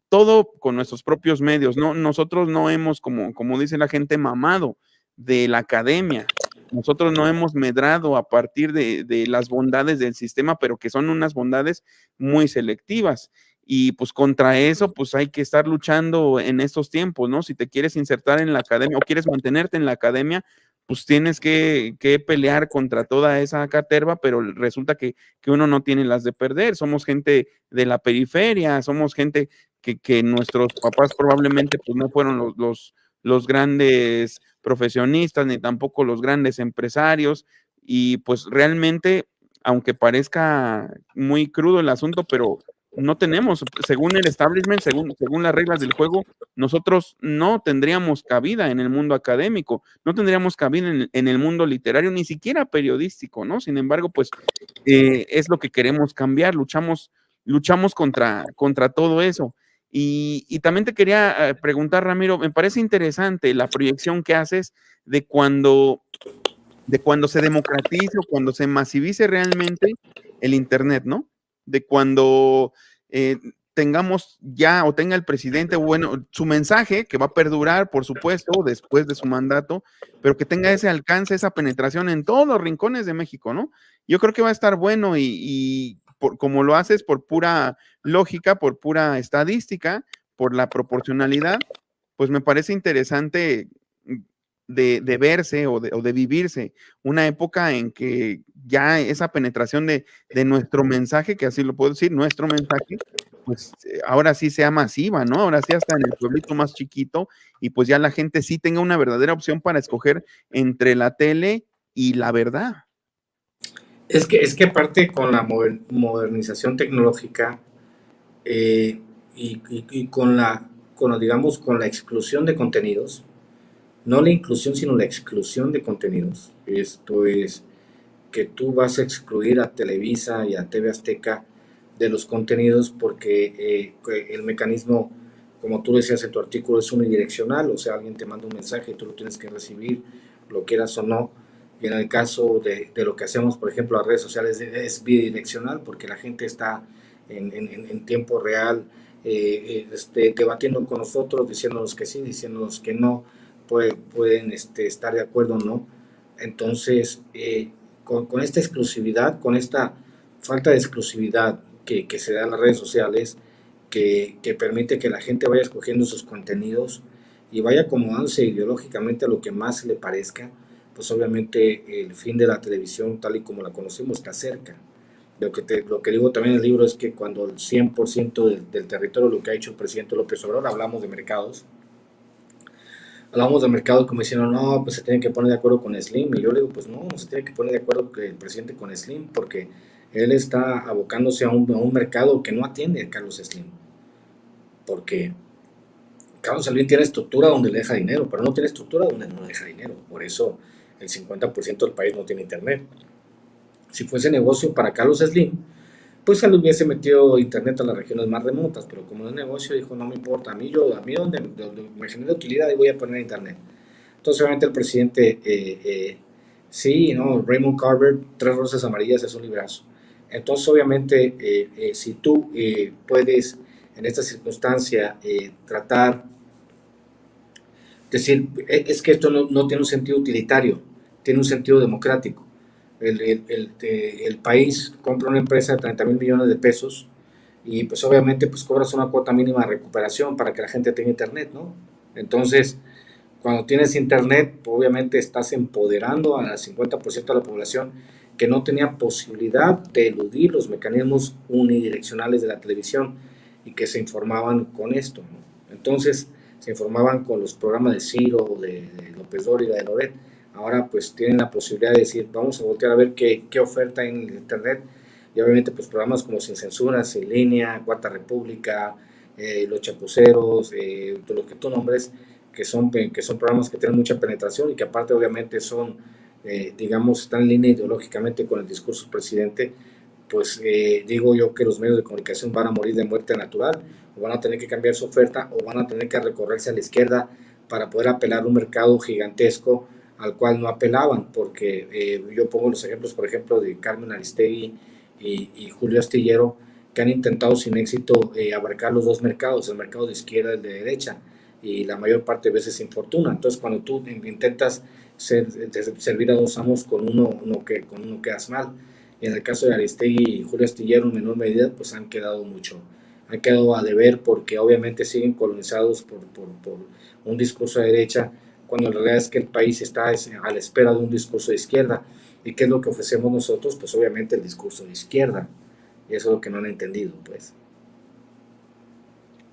Todo con nuestros propios medios, ¿no? Nosotros no hemos, como dice la gente, mamado de la academia. Nosotros no hemos medrado a partir de las bondades del sistema, pero que son unas bondades muy selectivas. Y pues contra eso, pues hay que estar luchando en estos tiempos, ¿no? Si te quieres insertar en la academia o quieres mantenerte en la academia, pues tienes que pelear contra toda esa caterva, pero resulta que uno no tiene las de perder. Somos gente de la periferia, somos gente que nuestros papás probablemente pues no fueron los grandes profesionistas, ni tampoco los grandes empresarios, y pues realmente, aunque parezca muy crudo el asunto, pero no tenemos, según el establishment, según las reglas del juego, nosotros no tendríamos cabida en el mundo académico, no tendríamos cabida en el mundo literario, ni siquiera periodístico, ¿no? Sin embargo, pues es lo que queremos cambiar, luchamos contra todo eso. Y también te quería preguntar, Ramiro, me parece interesante la proyección que haces de cuando se democratice o cuando se masivice realmente el Internet, ¿no? De cuando tengamos ya o tenga el presidente, bueno, su mensaje que va a perdurar, por supuesto, después de su mandato, pero que tenga ese alcance, esa penetración en todos los rincones de México, ¿no? Yo creo que va a estar bueno y como lo haces por pura lógica, por pura estadística, por la proporcionalidad, pues me parece interesante de verse o de vivirse una época en que ya esa penetración de nuestro mensaje, que así lo puedo decir, nuestro mensaje, pues ahora sí sea masiva, ¿no? Ahora sí hasta en el pueblito más chiquito y pues ya la gente sí tenga una verdadera opción para escoger entre la tele y la verdad. Es que aparte con la modernización tecnológica, y digamos, con la exclusión de contenidos, no la inclusión, sino la exclusión de contenidos. Esto es que tú vas a excluir a Televisa y a TV Azteca de los contenidos porque el mecanismo, como tú decías en tu artículo, es unidireccional, o sea, alguien te manda un mensaje y tú lo tienes que recibir, lo quieras o no. Y en el caso de lo que hacemos, por ejemplo, las redes sociales, es bidireccional porque la gente está en tiempo real debatiendo con nosotros, diciéndonos que sí, diciéndonos que no, pueden estar de acuerdo o no. Entonces, con esta exclusividad, con esta falta de exclusividad que se da en las redes sociales, que permite que la gente vaya escogiendo sus contenidos y vaya acomodándose ideológicamente a lo que más le parezca, pues obviamente el fin de la televisión tal y como la conocemos está cerca. Lo que digo también en el libro es que cuando el 100% del territorio, lo que ha hecho el presidente López Obrador, hablamos de mercados, Hablamos del mercado como diciendo, no, pues se tienen que poner de acuerdo con Slim. Y yo le digo, pues no, no se tiene que poner de acuerdo el presidente con Slim, porque él está abocándose a un mercado que no atiende a Carlos Slim. Porque Carlos Slim tiene estructura donde le deja dinero, pero no tiene estructura donde no le deja dinero. Por eso el 50% del país no tiene internet. Si fuese negocio para Carlos Slim, pues él hubiese metido internet a las regiones más remotas, pero como no es negocio, dijo, no me importa, a mí donde me genere utilidad, y voy a poner internet. Entonces, obviamente, el presidente, sí, ¿no? Raymond Carver, tres rosas amarillas es un librazo. Entonces, obviamente, si tú puedes, en esta circunstancia, tratar, decir, es que esto no tiene un sentido utilitario, tiene un sentido democrático. El país compra una empresa de 30 mil millones de pesos y pues obviamente pues cobras una cuota mínima de recuperación para que la gente tenga internet, ¿no? Entonces, cuando tienes internet, obviamente estás empoderando al 50% de la población que no tenía posibilidad de eludir los mecanismos unidireccionales de la televisión y que se informaban con esto, ¿no? Entonces, se informaban con los programas de Ciro, de López Dóriga, de Loret. Ahora pues tienen la posibilidad de decir, vamos a voltear a ver qué oferta hay en el internet. Y obviamente pues programas como Sin Censura, Sin Línea, Cuarta República, Los Chapuceros, lo que tú nombres, que son programas que tienen mucha penetración y que aparte obviamente son, digamos, están en línea ideológicamente con el discurso del presidente, pues digo yo que los medios de comunicación van a morir de muerte natural, o van a tener que cambiar su oferta, o van a tener que recorrerse a la izquierda para poder apelar a un mercado gigantesco al cual no apelaban, porque yo pongo los ejemplos, por ejemplo, de Carmen Aristegui y Julio Astillero, que han intentado sin éxito abarcar los dos mercados, el mercado de izquierda y el de derecha, y la mayor parte de veces sin fortuna. Entonces, cuando tú intentas servir a dos amos con uno quedas mal. Y en el caso de Aristegui y Julio Astillero, en menor medida, pues han quedado a deber porque obviamente siguen colonizados por un discurso de derecha, cuando en realidad es que el país está a la espera de un discurso de izquierda. ¿Y qué es lo que ofrecemos nosotros? Pues obviamente el discurso de izquierda. Y eso es lo que no han entendido, pues.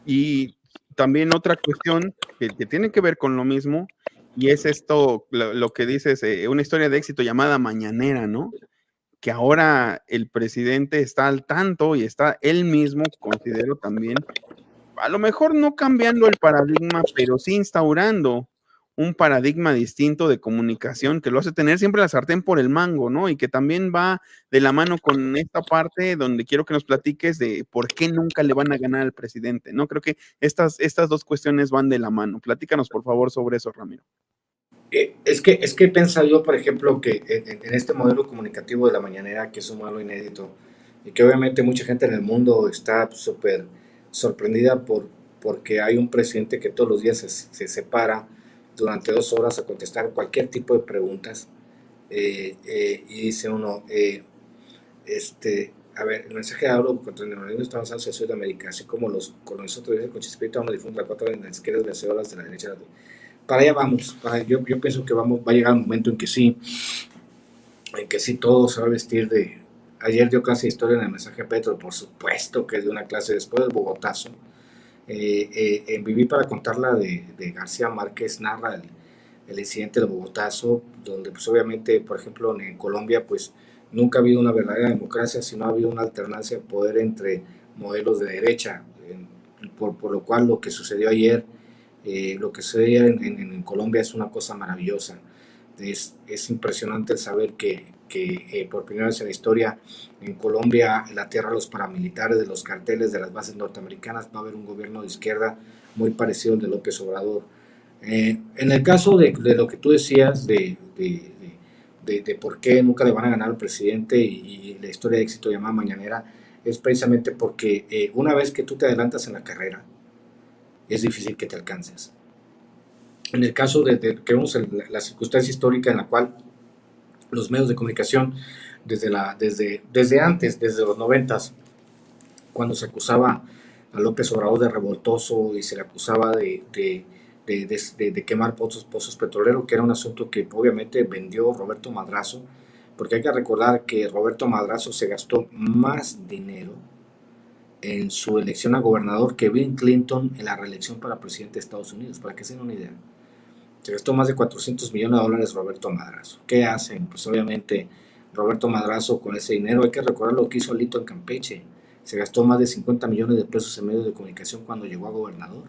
Y también otra cuestión que tiene que ver con lo mismo, y es esto, lo que dices, una historia de éxito llamada Mañanera, ¿no? Que ahora el presidente está al tanto y está él mismo, considero también, a lo mejor no cambiando el paradigma, pero sí instaurando un paradigma distinto de comunicación que lo hace tener siempre la sartén por el mango, ¿no? Y que también va de la mano con esta parte donde quiero que nos platiques de por qué nunca le van a ganar al presidente, ¿no? Creo que estas dos cuestiones van de la mano. Platícanos, por favor, sobre eso, Ramiro. Es que he pensado yo, por ejemplo, que en este modelo comunicativo de la mañanera, que es un modelo inédito, y que obviamente mucha gente en el mundo está súper sorprendida porque hay un presidente que todos los días se separa durante 2 horas a contestar cualquier tipo de preguntas, y dice uno, a ver, el mensaje de Auro contra el neoliberalismo está avanzando hacia Sudamérica, así como los colonizadores con Chispita, donde difunden la cuatro en las izquierdas vencedoras de la derecha. Para allá vamos. Yo pienso que va a llegar un momento en que sí todo se va a vestir de. Ayer dio clase de historia en el mensaje de Petro, por supuesto que dio una clase después del Bogotazo. En Viví para contarla de García Márquez narra el incidente del Bogotazo, donde pues obviamente, por ejemplo, en Colombia, pues nunca ha habido una verdadera democracia, sino ha habido una alternancia de poder entre modelos de derecha, por lo cual lo que sucedió ayer, lo que sucedió en Colombia es una cosa maravillosa. Es impresionante el saber que por primera vez en la historia en Colombia, en la tierra de los paramilitares, de los carteles, de las bases norteamericanas, va a haber un gobierno de izquierda muy parecido al de López Obrador. En el caso de lo que tú decías de por qué nunca le van a ganar al presidente y la historia de éxito llamada Mañanera, es precisamente porque una vez que tú te adelantas en la carrera, es difícil que te alcances. En el caso que vemos la circunstancia histórica en la cual los medios de comunicación, desde antes, desde los 90, cuando se acusaba a López Obrador de revoltoso y se le acusaba de quemar pozos petroleros, que era un asunto que obviamente vendió Roberto Madrazo, porque hay que recordar que Roberto Madrazo se gastó más dinero en su elección a gobernador que Bill Clinton en la reelección para presidente de Estados Unidos, para que se den una idea. Se gastó más de 400 millones de dólares Roberto Madrazo. ¿Qué hacen? Pues obviamente Roberto Madrazo con ese dinero, hay que recordar lo que hizo Alito en Campeche. Se gastó más de 50 millones de pesos en medios de comunicación cuando llegó a gobernador.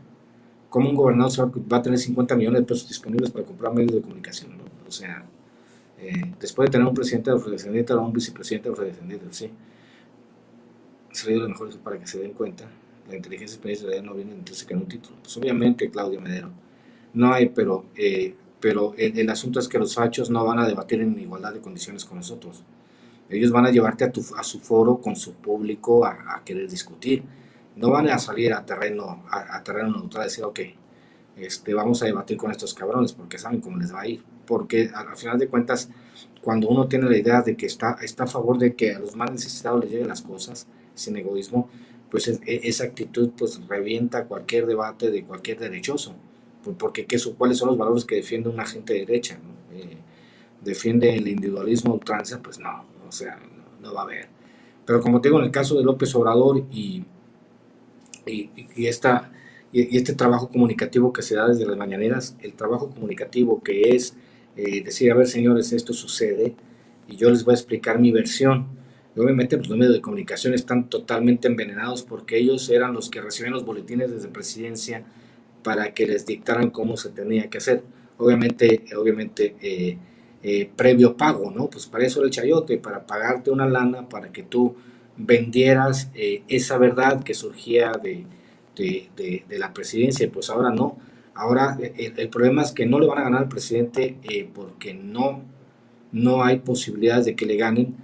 ¿Cómo un gobernador va a tener 50 millones de pesos disponibles para comprar medios de comunicación? ¿No? O sea, después de tener un presidente afrodescendiente o un vicepresidente afrodescendiente, ¿sí? Se le dio lo mejor para que se den cuenta. La inteligencia experiencia no viene intrínseca en un título. Pues obviamente Claudia Medero. No hay, pero el asunto es que los fachos no van a debatir en igualdad de condiciones con nosotros. Ellos van a llevarte a su foro con su público a querer discutir. No van a salir a terreno neutral a decir, ok, vamos a debatir con estos cabrones porque saben cómo les va a ir. Porque al final de cuentas, cuando uno tiene la idea de que está a favor de que a los más necesitados les lleguen las cosas, sin egoísmo, pues esa actitud pues revienta cualquier debate de cualquier derechoso. Porque ¿cuáles son los valores que defiende una gente de derecha? ¿No? ¿Defiende el individualismo ultranza? Pues no, o sea, no va a haber. Pero como te digo, en el caso de López Obrador y, y esta y este trabajo comunicativo que se da desde las mañaneras, el trabajo comunicativo que es decir, a ver señores, esto sucede y yo les voy a explicar mi versión. Y obviamente pues, los medios de comunicación están totalmente envenenados porque ellos eran los que recibían los boletines desde presidencia para que les dictaran cómo se tenía que hacer. Obviamente previo pago, ¿no? Pues para eso era el chayote, para pagarte una lana, para que tú vendieras esa verdad que surgía de la presidencia, pues ahora no. Ahora el problema es que no le van a ganar al presidente porque no hay posibilidades de que le ganen,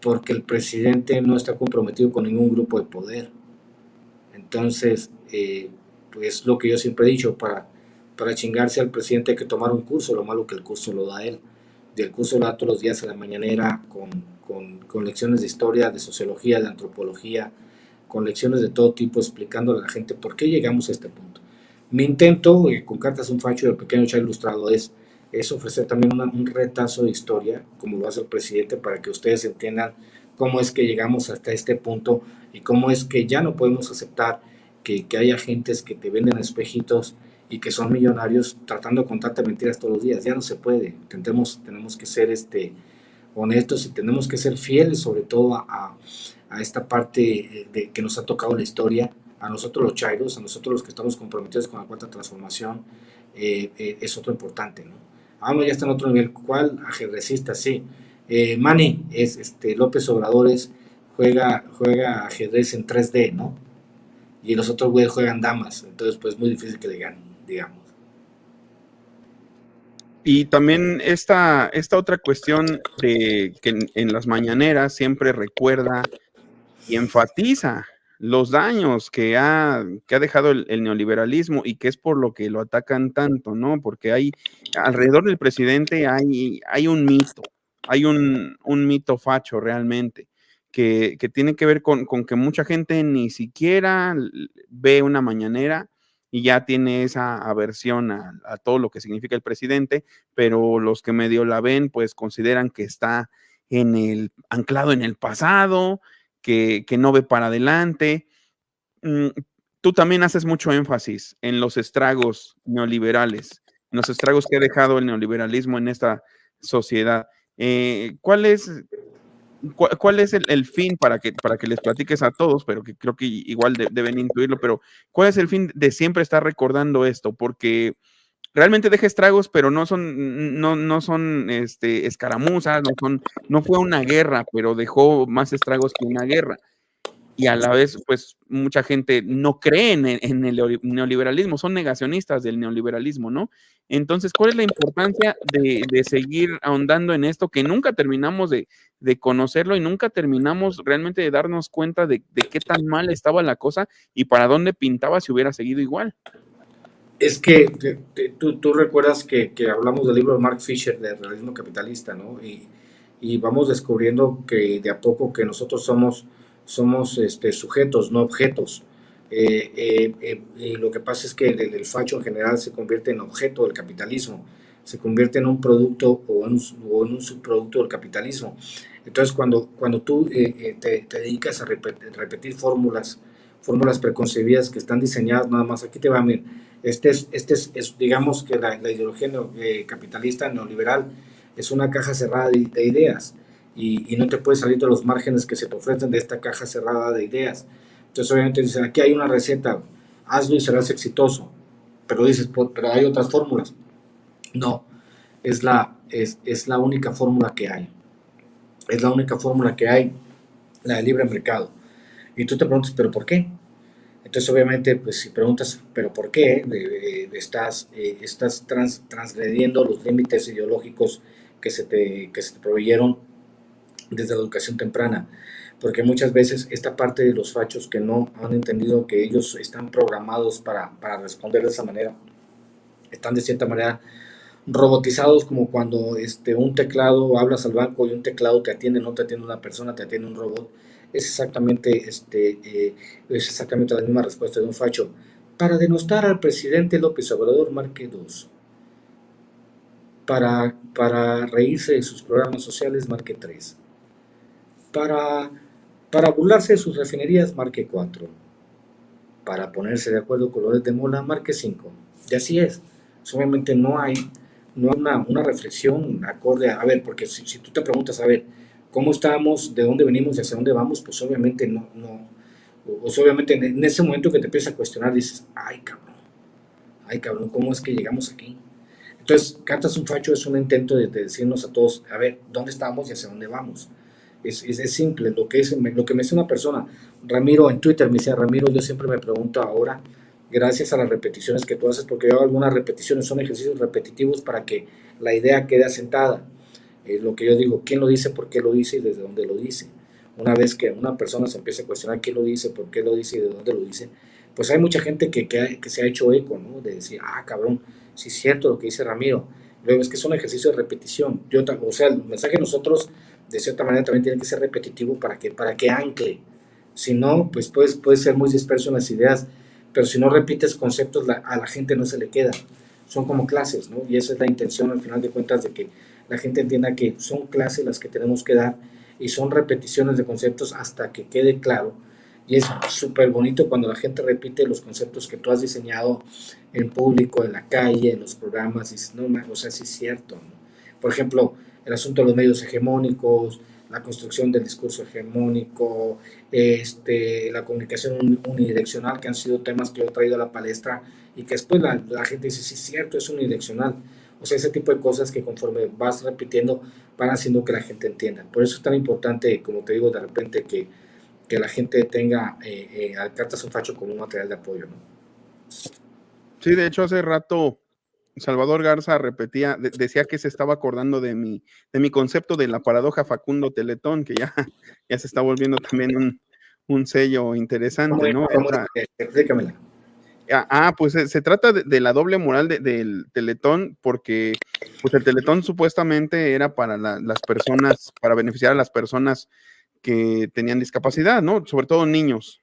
porque el presidente no está comprometido con ningún grupo de poder. Entonces, pues lo que yo siempre he dicho, para chingarse al presidente hay que tomar un curso, lo malo que el curso lo da él. Y el curso lo da todos los días a la mañanera con lecciones de historia, de sociología, de antropología, con lecciones de todo tipo explicándole a la gente por qué llegamos a este punto. Mi intento, con Cartas un Facho del Pequeño Chay Ilustrado, es ofrecer también un retazo de historia, como lo hace el presidente, para que ustedes entiendan cómo es que llegamos hasta este punto y cómo es que ya no podemos aceptar que haya gentes que te venden espejitos y que son millonarios tratando de contarte mentiras todos los días. Ya no se puede. Tenemos que ser honestos y tenemos que ser fieles sobre todo a esta parte que nos ha tocado la historia, a nosotros los chairos, a nosotros los que estamos comprometidos con la cuarta transformación, es otro importante, ¿no? Ya está en otro nivel. ¿Cuál? Ajedrecista, sí. Manny, López Obrador juega ajedrez en 3D, ¿no? Y los otros güeyes juegan damas, entonces pues muy difícil que le ganen, digamos. Y también esta otra cuestión de que en las mañaneras siempre recuerda y enfatiza los daños que ha dejado el neoliberalismo y que es por lo que lo atacan tanto, ¿no? Porque alrededor del presidente hay un mito, hay un mito facho realmente, que tiene que ver con que mucha gente ni siquiera ve una mañanera y ya tiene esa aversión a todo lo que significa el presidente, pero los que medio la ven, pues consideran que está anclado en el pasado, que no ve para adelante. Tú también haces mucho énfasis en los estragos neoliberales, en los estragos que ha dejado el neoliberalismo en esta sociedad. ¿Cuál es el fin para que les platiques a todos, pero que creo que igual deben intuirlo, pero cuál es el fin de siempre estar recordando esto? Porque realmente deja estragos, pero no son escaramuzas, no fue una guerra, pero dejó más estragos que una guerra. Y a la vez, pues mucha gente no cree en el neoliberalismo, son negacionistas del neoliberalismo, ¿no? Entonces, ¿cuál es la importancia de seguir ahondando en esto que nunca terminamos de conocerlo y nunca terminamos realmente de darnos cuenta de qué tan mal estaba la cosa y para dónde pintaba si hubiera seguido igual? Es que tú recuerdas que hablamos del libro de Mark Fisher de realismo capitalista, ¿no? Y vamos descubriendo que de a poco que nosotros somos sujetos, no objetos. Y lo que pasa es que el facho en general se convierte en objeto del capitalismo, se convierte en un producto o en un subproducto del capitalismo. Entonces, cuando tú te dedicas a repetir fórmulas preconcebidas que están diseñadas nada más, aquí te va, miren, Digamos que la ideología capitalista neoliberal es una caja cerrada de ideas y no te puedes salir de los márgenes que se te ofrecen de esta caja cerrada de ideas. Entonces obviamente dicen, aquí hay una receta, hazlo y serás exitoso, pero dices, pero hay otras fórmulas. No, es la única fórmula que hay. Es la única fórmula que hay, la de libre mercado. Y tú te preguntas, ¿pero por qué? Entonces, obviamente, pues si preguntas, ¿pero por qué? Estás transgrediendo los límites ideológicos que se te proveyeron desde la educación temprana. Porque muchas veces esta parte de los fachos que no han entendido que ellos están programados para responder de esa manera, están de cierta manera robotizados, como cuando un teclado, hablas al banco y un teclado te atiende, no te atiende una persona, te atiende un robot. Es exactamente la misma respuesta de un facho. Para denostar al presidente López Obrador, marque 2. Para reírse de sus programas sociales, marque 3. Para, para burlarse de sus refinerías, marque 4. Para ponerse de acuerdo con Loret de Mola, marque 5. Y así es. Obviamente no hay una reflexión acorde a ver, porque si tú te preguntas, a ver, ¿cómo estamos, de dónde venimos y hacia dónde vamos? Pues obviamente pues obviamente en ese momento que te empiezas a cuestionar, dices, ay cabrón, ¿cómo es que llegamos aquí? Entonces, Cartas un Facho es un intento de decirnos a todos, a ver, ¿dónde estamos y hacia dónde vamos? Es simple, lo que me dice una persona, Ramiro, en Twitter me dice, Ramiro, yo siempre me pregunto ahora, gracias a las repeticiones que tú haces, porque yo hago algunas repeticiones, son ejercicios repetitivos para que la idea quede asentada. Lo que yo digo, quién lo dice, por qué lo dice y desde dónde lo dice. Una vez que una persona se empieza a cuestionar quién lo dice, por qué lo dice y de dónde lo dice, pues hay mucha gente que se ha hecho eco, ¿no? De decir, cabrón, sí es cierto lo que dice Ramiro. Luego es que es un ejercicio de repetición. O sea, el mensaje de nosotros, de cierta manera, también tiene que ser repetitivo para que ancle. Si no, pues puede ser muy disperso en las ideas, pero si no repites conceptos, a la gente no se le queda. Son como clases, ¿no? Y esa es la intención, al final de cuentas, de que la gente entienda que son clases las que tenemos que dar y son repeticiones de conceptos hasta que quede claro. Y es súper bonito cuando la gente repite los conceptos que tú has diseñado en público, en la calle, en los programas, y dices, no, o sea, sí es cierto, ¿no? Por ejemplo, el asunto de los medios hegemónicos, la construcción del discurso hegemónico, la comunicación unidireccional, que han sido temas que yo he traído a la palestra y que después la gente dice, sí es cierto, es unidireccional. O sea, ese tipo de cosas que conforme vas repitiendo van haciendo que la gente entienda. Por eso es tan importante, como te digo, de repente que la gente tenga a Cartas un Facho como un material de apoyo, ¿no? Sí, de hecho, hace rato Salvador Garza decía que se estaba acordando de mi concepto de la paradoja Facundo Teletón, que ya se está volviendo también un sello interesante, ¿no? Explícamela. Pues se trata de la doble moral del Teletón, porque pues el Teletón supuestamente era para las personas, para beneficiar a las personas que tenían discapacidad, ¿no? Sobre todo niños.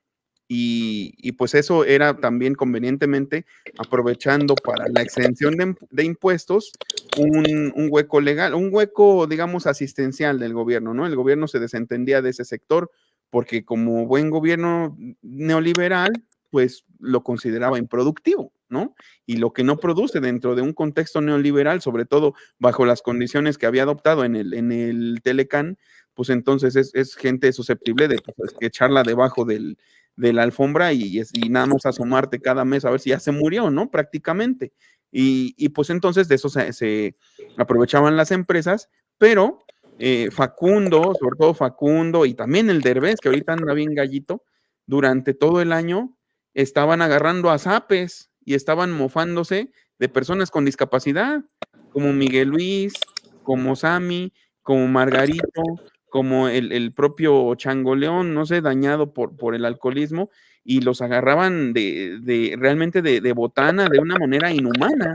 Y pues eso era también convenientemente aprovechando para la exención de impuestos un hueco legal, un hueco, digamos, asistencial del gobierno, ¿no? El gobierno se desentendía de ese sector porque como buen gobierno neoliberal, pues lo consideraba improductivo, ¿no? Y lo que no produce dentro de un contexto neoliberal, sobre todo bajo las condiciones que había adoptado en el Telecán, pues entonces es gente susceptible de pues, echarla debajo de la alfombra y nada más asomarte cada mes a ver si ya se murió, ¿no? Prácticamente. Y pues entonces de eso se aprovechaban las empresas, pero Facundo, sobre todo Facundo y también el Derbez, que ahorita anda bien gallito, durante todo el año estaban agarrando a zapes y estaban mofándose de personas con discapacidad, como Miguel Luis, como Sammy, como Margarito, como el propio Changoleón, no sé, dañado por el alcoholismo, y los agarraban realmente de botana de una manera inhumana.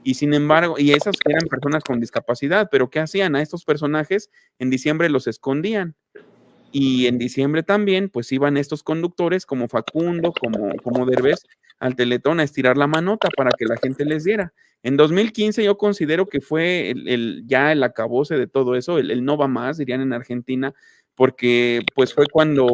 Y sin embargo, y esas eran personas con discapacidad, pero ¿qué hacían? A estos personajes en diciembre los escondían. Y en diciembre también, pues iban estos conductores como Facundo, como Derbez, al Teletón a estirar la manota para que la gente les diera. En 2015 yo considero que fue ya el acabose de todo eso, el no va más, dirían en Argentina, porque pues fue cuando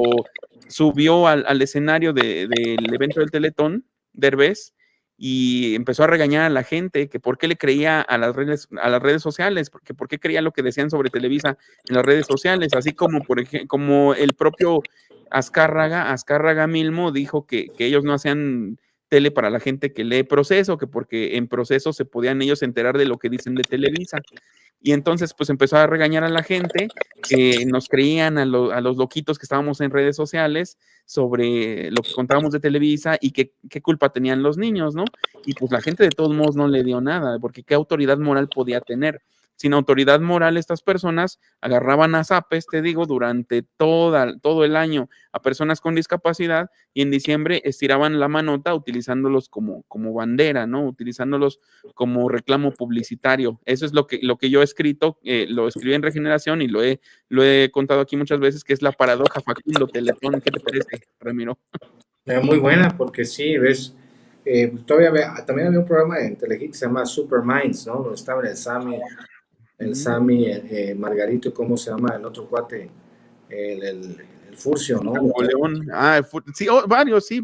subió al escenario del evento del Teletón, Derbez, y empezó a regañar a la gente que por qué le creía a las redes sociales, porque por qué creía lo que decían sobre Televisa en las redes sociales, así como por ejemplo, como el propio Azcárraga mismo dijo que ellos no hacían tele para la gente que lee Proceso, que porque en Proceso se podían ellos enterar de lo que dicen de Televisa. Y entonces, pues empezó a regañar a la gente que nos creían a los loquitos que estábamos en redes sociales sobre lo que contábamos de Televisa y qué culpa tenían los niños, ¿no? Y pues la gente de todos modos no le dio nada, porque qué autoridad moral podía tener. Sin autoridad moral, estas personas agarraban a zapes, te digo, durante todo el año a personas con discapacidad y en diciembre estiraban la manota utilizándolos como bandera, ¿no? Utilizándolos como reclamo publicitario. Eso es lo que yo he escrito, lo escribí en Regeneración y lo he contado aquí muchas veces, que es la paradoja Facundo Teletón. ¿Qué te parece, Ramiro? Muy buena, porque sí, ves, también había un programa en Telehit que se llama Super Minds, ¿no? Donde estaban Margarito, y ¿cómo se llama el otro cuate? El, el, el Furcio, ¿no? Napoleón. Sí, varios.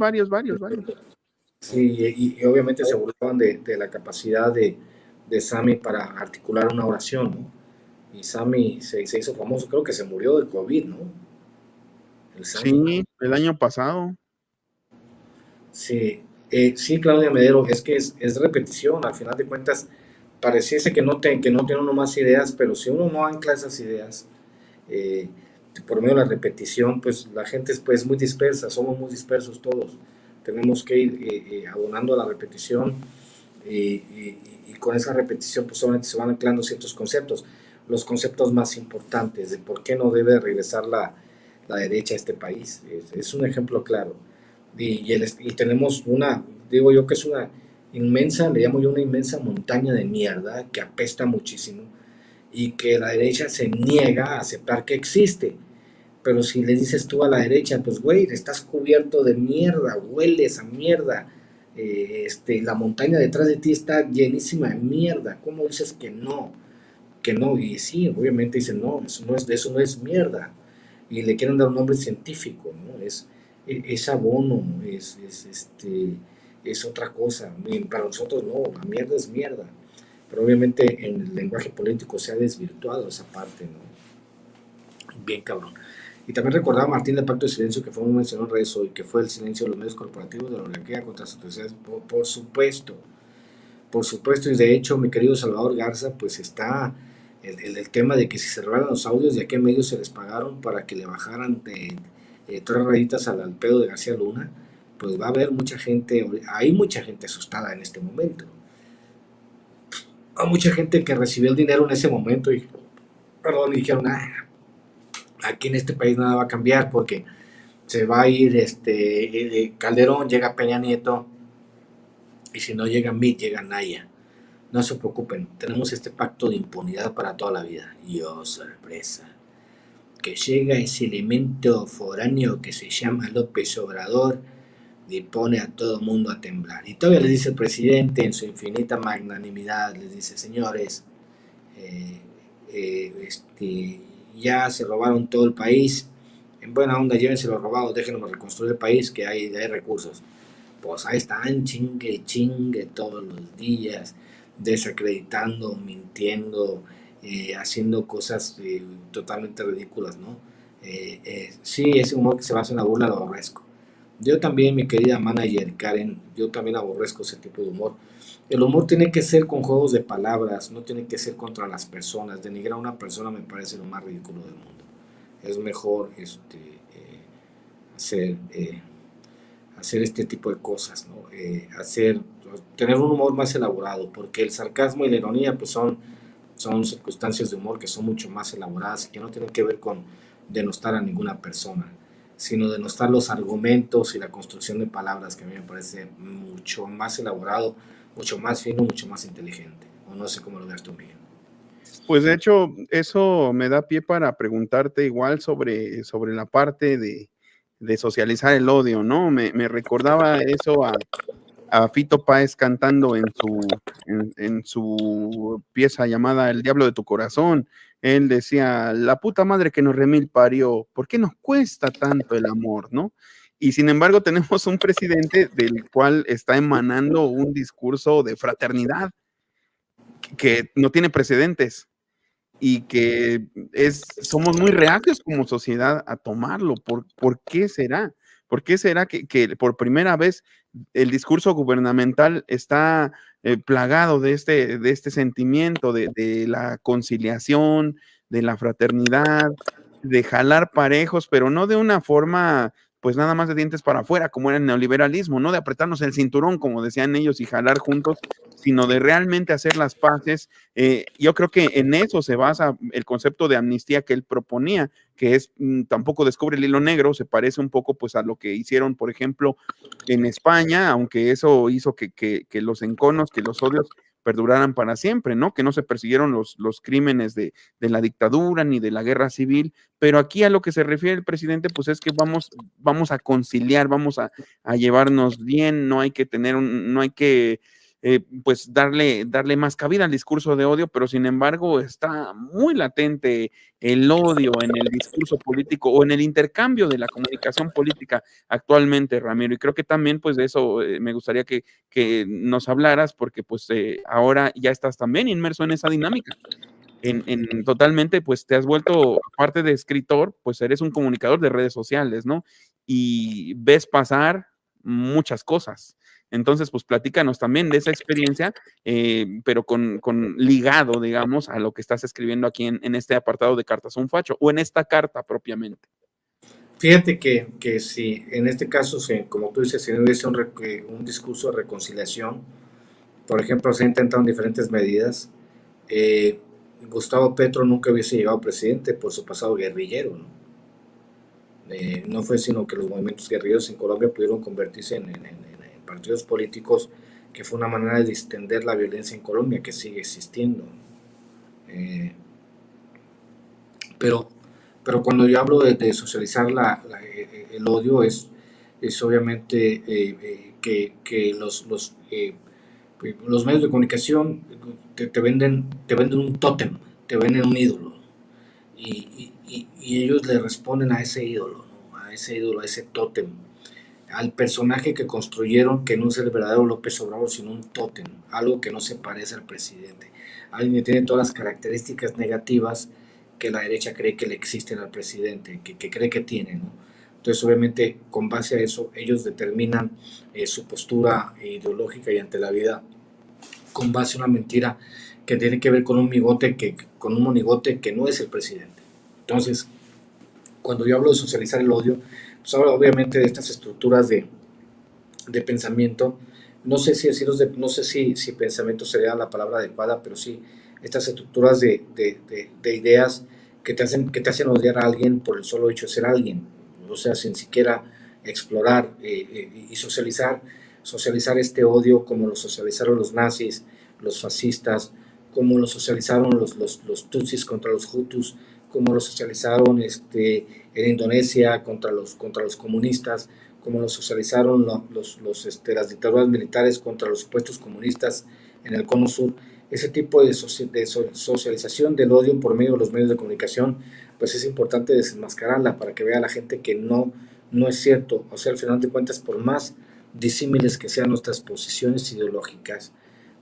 Sí, y obviamente se burlaban de la capacidad de Sammy para articular una oración, ¿no? Y Sammy se hizo famoso, creo que se murió del COVID, ¿no? El Sammy. Sí, el año pasado. Sí, sí, Claudia Medero, es que es repetición, al final de cuentas, pareciese que no tiene uno más ideas, pero si uno no ancla esas ideas, eh, por medio de la repetición, pues la gente es pues muy dispersa, somos muy dispersos todos, tenemos que ir abonando a la repetición y con esa repetición pues solamente se van anclando ciertos conceptos, los conceptos más importantes de por qué no debe regresar la derecha a este país, es un ejemplo claro. Y tenemos digo yo que es una inmensa, le llamo yo una inmensa montaña de mierda que apesta muchísimo y que la derecha se niega a aceptar que existe. Pero si le dices tú a la derecha, pues güey, estás cubierto de mierda, hueles a mierda, la montaña detrás de ti está llenísima de mierda, ¿cómo dices que no? Que no, y sí, obviamente dicen, no, eso no es mierda, y le quieren dar un nombre científico, ¿no? Es abono, es otra cosa, y para nosotros no, la mierda es mierda, pero obviamente en el lenguaje político se ha desvirtuado esa parte, ¿no? Bien cabrón. Y también recordaba Martín del Pacto de Silencio, que fue muy mencionado en redes hoy, que fue el silencio de los medios corporativos de la oligarquía contra las autoridades, por supuesto, y de hecho, mi querido Salvador Garza, pues está el tema de que si se robaron los audios, de a qué medios se les pagaron para que le bajaran de 3 rayitas al pedo de García Luna, pues va a haber mucha gente, hay mucha gente asustada en este momento. Hay mucha gente que recibió el dinero en ese momento y dijeron, aquí en este país nada va a cambiar porque se va a ir Calderón, llega Peña Nieto, y si no llega Mitt, llega Naya. No se preocupen, tenemos este pacto de impunidad para toda la vida. Y oh, sorpresa, que llega ese elemento foráneo que se llama López Obrador y pone a todo el mundo a temblar. Y todavía les dice el presidente en su infinita magnanimidad, les dice, señores, eh, ya se robaron todo el país, en buena onda llévense los robados, déjenos reconstruir el país, que hay recursos. Pues ahí están, chingue todos los días, desacreditando, mintiendo, haciendo cosas totalmente ridículas, ¿no? Sí, ese humor que se basa en la burla lo aborrezco. Yo también, mi querida manager Karen, yo también aborrezco ese tipo de humor. El humor tiene que ser con juegos de palabras, no tiene que ser contra las personas. Denigrar a una persona me parece lo más ridículo del mundo. Es mejor hacer, hacer este tipo de cosas, ¿no? Tener un humor más elaborado, porque el sarcasmo y la ironía pues son circunstancias de humor que son mucho más elaboradas y que no tienen que ver con denostar a ninguna persona, sino denostar los argumentos y la construcción de palabras, que a mí me parece mucho más elaborado, mucho más fino, mucho más inteligente. O no sé cómo lo veas tú, Miguel. Pues de hecho, eso me da pie para preguntarte igual sobre la parte de socializar el odio, ¿no? Me recordaba eso a Fito Páez cantando en su pieza llamada El Diablo de tu Corazón. Él decía, la puta madre que nos remil parió, ¿por qué nos cuesta tanto el amor, no? Y sin embargo tenemos un presidente del cual está emanando un discurso de fraternidad que no tiene precedentes y que somos muy reacios como sociedad a tomarlo. ¿Por qué será? ¿Por qué será que por primera vez el discurso gubernamental está plagado de este sentimiento de la conciliación, de la fraternidad, de jalar parejos, pero no de una forma pues nada más de dientes para afuera, como era el neoliberalismo, no de apretarnos el cinturón, como decían ellos, y jalar juntos, sino de realmente hacer las paces? Yo creo que en eso se basa el concepto de amnistía que él proponía, que es, tampoco descubre el hilo negro, se parece un poco pues a lo que hicieron, por ejemplo, en España, aunque eso hizo que los enconos, que los odios perduraran para siempre, ¿no? Que no se persiguieron los crímenes de la dictadura ni de la guerra civil, pero aquí a lo que se refiere el presidente, pues es que vamos a conciliar, vamos a llevarnos bien, no hay que tener no hay que pues darle más cabida al discurso de odio, pero sin embargo está muy latente el odio en el discurso político o en el intercambio de la comunicación política actualmente, Ramiro, y creo que también pues de eso me gustaría que nos hablaras, porque pues ahora ya estás también inmerso en esa dinámica. Totalmente, pues te has vuelto, aparte de escritor, pues eres un comunicador de redes sociales, ¿no? Y ves pasar muchas cosas. Entonces, pues platícanos también de esa experiencia, pero con ligado, digamos, a lo que estás escribiendo aquí en este apartado de Cartas a un Facho, o en esta carta propiamente. Fíjate que si en este caso, como tú dices, si no hubiese un discurso de reconciliación, por ejemplo, se han intentado diferentes medidas. Gustavo Petro nunca hubiese llegado presidente por su pasado guerrillero, ¿no? No fue sino que los movimientos guerrilleros en Colombia pudieron convertirse en partidos políticos, que fue una manera de distender la violencia en Colombia, que sigue existiendo. Eh, pero, pero cuando yo hablo de socializar el odio, es obviamente que los medios de comunicación te venden un tótem, te venden un ídolo, y ellos le responden a ese ídolo, ¿no? A ese tótem, al personaje que construyeron, que no es el verdadero López Obrador, sino un tótem, algo que no se parece al presidente, alguien que tiene todas las características negativas que la derecha cree que le existen al presidente, que cree que tiene, ¿no? Entonces, obviamente, con base a eso, ellos determinan su postura ideológica y ante la vida con base a una mentira que tiene que ver con con un monigote que no es el presidente. Entonces, cuando yo hablo de socializar el odio, pues hablo obviamente de estas estructuras de pensamiento. No sé si decirlos no sé si pensamiento sería la palabra adecuada, pero sí estas estructuras de ideas que te hacen odiar a alguien por el solo hecho de ser alguien, o sea, sin siquiera explorar y socializar este odio como lo socializaron los nazis, los fascistas, como lo socializaron los tutsis contra los hutus, como lo socializaron en Indonesia contra los comunistas, como lo socializaron las dictaduras militares contra los supuestos comunistas en el Cono Sur. Ese tipo de socialización del odio por medio de los medios de comunicación, pues es importante desenmascararla para que vea la gente que no es cierto. O sea, al final de cuentas, por más disímiles que sean nuestras posiciones ideológicas,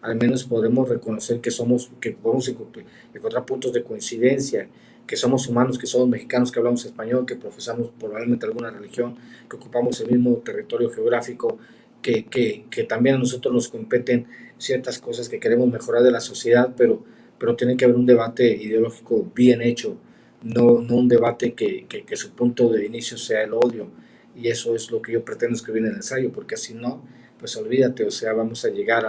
al menos podemos reconocer que podemos encontrar puntos de coincidencia, que somos humanos, que somos mexicanos, que hablamos español, que profesamos probablemente alguna religión, que ocupamos el mismo territorio geográfico, que también a nosotros nos competen ciertas cosas que queremos mejorar de la sociedad, pero tiene que haber un debate ideológico bien hecho, no un debate que su punto de inicio sea el odio. Y eso es lo que yo pretendo escribir en el ensayo, porque si no, pues olvídate, o sea, vamos a llegar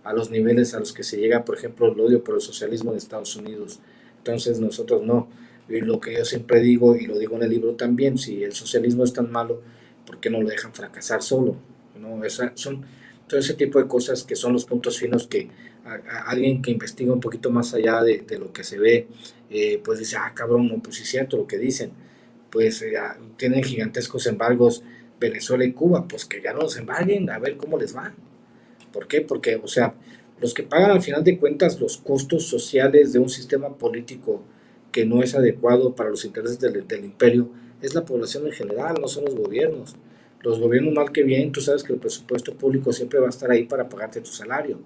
a los niveles a los que se llega, por ejemplo, el odio por el socialismo de Estados Unidos. Entonces nosotros no. Y lo que yo siempre digo, y lo digo en el libro también, si el socialismo es tan malo, ¿por qué no lo dejan fracasar solo? ¿No? Son todo ese tipo de cosas que son los puntos finos que alguien que investiga un poquito más allá de lo que se ve, pues dice, cabrón, no, pues sí es cierto lo que dicen. Pues tienen gigantescos embargos Venezuela y Cuba, pues que ya no los embarguen, a ver cómo les va. ¿Por qué? Porque, o sea, los que pagan al final de cuentas los costos sociales de un sistema político que no es adecuado para los intereses del imperio es la población en general, no son los gobiernos. Los gobiernos mal que bien, tú sabes que el presupuesto público siempre va a estar ahí para pagarte tu salario,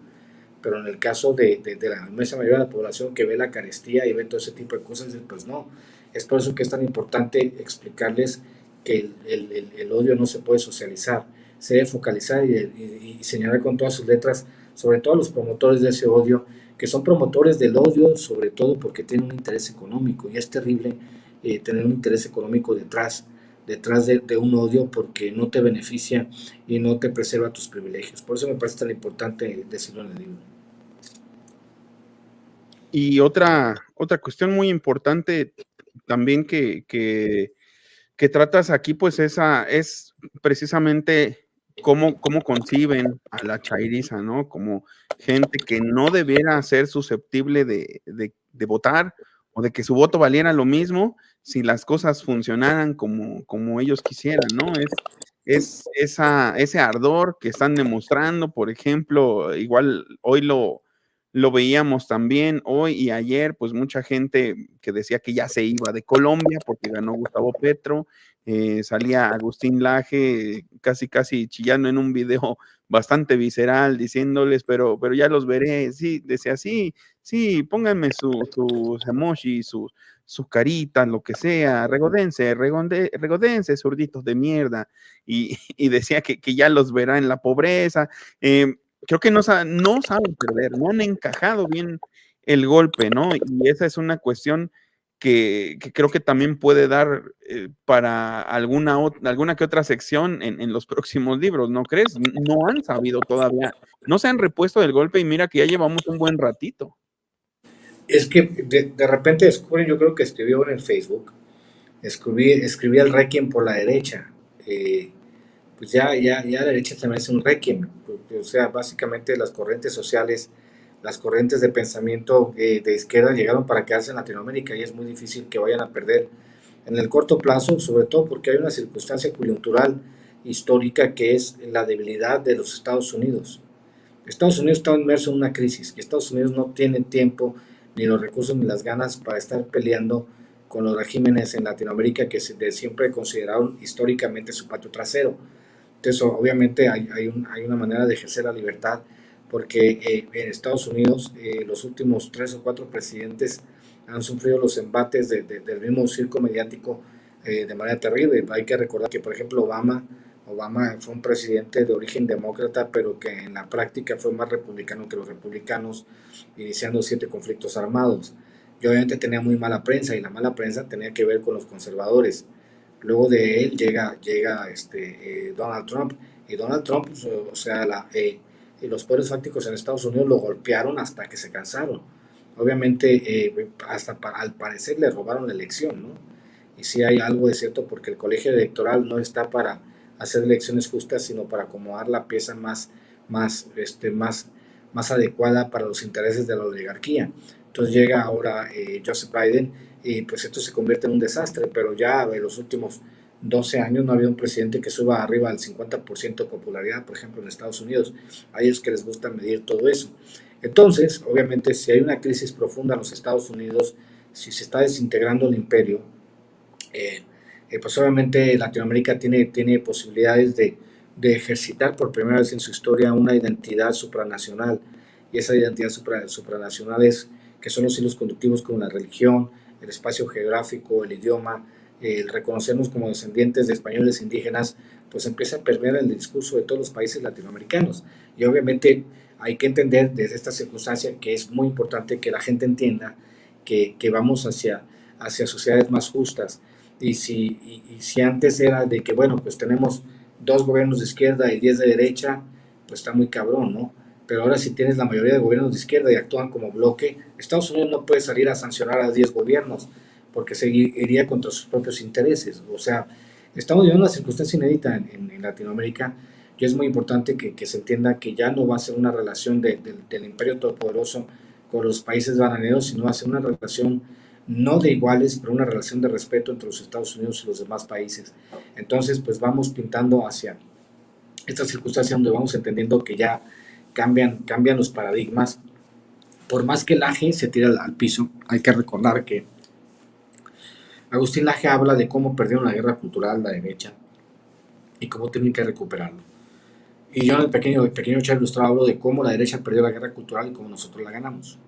pero en el caso de la inmensa mayoría de la población que ve la carestía y ve todo ese tipo de cosas, pues no. Es por eso que es tan importante explicarles que el odio no se puede socializar, se debe focalizar y señalar con todas sus letras, sobre todo a los promotores de ese odio, que son promotores del odio, sobre todo porque tienen un interés económico, y es terrible tener un interés económico detrás de un odio porque no te beneficia y no te preserva tus privilegios. Por eso me parece tan importante decirlo en el libro. Y otra cuestión muy importante también que tratas aquí, pues esa es precisamente cómo conciben a la chairiza, ¿no? Como gente que no debiera ser susceptible de votar o de que su voto valiera lo mismo si las cosas funcionaran como ellos quisieran, ¿no? Ese ardor que están demostrando, por ejemplo, igual hoy lo veíamos también hoy y ayer, pues mucha gente que decía que ya se iba de Colombia porque ganó Gustavo Petro, salía Agustín Laje casi chillando en un video bastante visceral diciéndoles, pero ya los veré, sí, decía, sí, pónganme sus emojis, sus caritas, lo que sea, regodense, zurditos de mierda, y decía que ya los verá en la pobreza, creo que no saben perder, no han encajado bien el golpe, ¿no? Y esa es una cuestión que creo que también puede dar para alguna que otra sección en los próximos libros, ¿no crees? No han sabido todavía, no se han repuesto del golpe y mira que ya llevamos un buen ratito. Es que de repente descubren, yo creo que escribió en el Facebook, escribí el requiem por la derecha. Pues ya la derecha se merece un requiem. O sea, básicamente las corrientes sociales, las corrientes de pensamiento de izquierda llegaron para quedarse en Latinoamérica y es muy difícil que vayan a perder en el corto plazo, sobre todo porque hay una circunstancia coyuntural histórica que es la debilidad de los Estados Unidos. Estados Unidos está inmerso en una crisis y Estados Unidos no tiene tiempo ni los recursos ni las ganas para estar peleando con los regímenes en Latinoamérica que siempre consideraron históricamente su patio trasero. Entonces, obviamente hay una manera de ejercer la libertad porque en Estados Unidos los últimos 3 o 4 presidentes han sufrido los embates del mismo circo mediático de manera terrible. Hay que recordar que, por ejemplo, Obama fue un presidente de origen demócrata, pero que en la práctica fue más republicano que los republicanos, iniciando 7 conflictos armados. Y obviamente tenía muy mala prensa, y la mala prensa tenía que ver con los conservadores. Luego de él llega Donald Trump, y Donald Trump, o sea, los poderes fácticos en Estados Unidos lo golpearon hasta que se cansaron. Obviamente, al parecer le robaron la elección, ¿no? Y sí hay algo de cierto porque el colegio electoral no está para hacer elecciones justas, sino para acomodar la pieza más, más adecuada para los intereses de la oligarquía. Entonces llega ahora Joseph Biden y pues esto se convierte en un desastre, pero ya en los últimos 12 años no ha habido un presidente que suba arriba al 50% de popularidad, por ejemplo, en Estados Unidos. A ellos que les gusta medir todo eso. Entonces, obviamente, si hay una crisis profunda en los Estados Unidos, si se está desintegrando el imperio, eh, pues obviamente Latinoamérica tiene posibilidades de ejercitar por primera vez en su historia una identidad supranacional, y esa identidad supranacional es que son los hilos conductivos como la religión, el espacio geográfico, el idioma, el reconocernos como descendientes de españoles indígenas, pues empieza a permear el discurso de todos los países latinoamericanos. Y obviamente hay que entender desde esta circunstancia que es muy importante que la gente entienda que vamos hacia sociedades más justas. Y si antes era de que, bueno, pues tenemos 2 gobiernos de izquierda y 10 de derecha, pues está muy cabrón, ¿no? Pero ahora si tienes la mayoría de gobiernos de izquierda y actúan como bloque, Estados Unidos no puede salir a sancionar a 10 gobiernos porque se iría contra sus propios intereses. O sea, estamos viviendo una circunstancia inédita en Latinoamérica, y es muy importante que se entienda que ya no va a ser una relación del imperio todopoderoso con los países bananeros, sino va a ser una relación no de iguales, pero una relación de respeto entre los Estados Unidos y los demás países. Entonces, pues vamos pintando hacia esta circunstancia donde vamos entendiendo que ya cambian los paradigmas. Por más que Laje se tira al piso, hay que recordar que Agustín Laje habla de cómo perdieron la guerra cultural la derecha y cómo tienen que recuperarlo. Y yo en el pequeño chat ilustrado hablo de cómo la derecha perdió la guerra cultural y cómo nosotros la ganamos.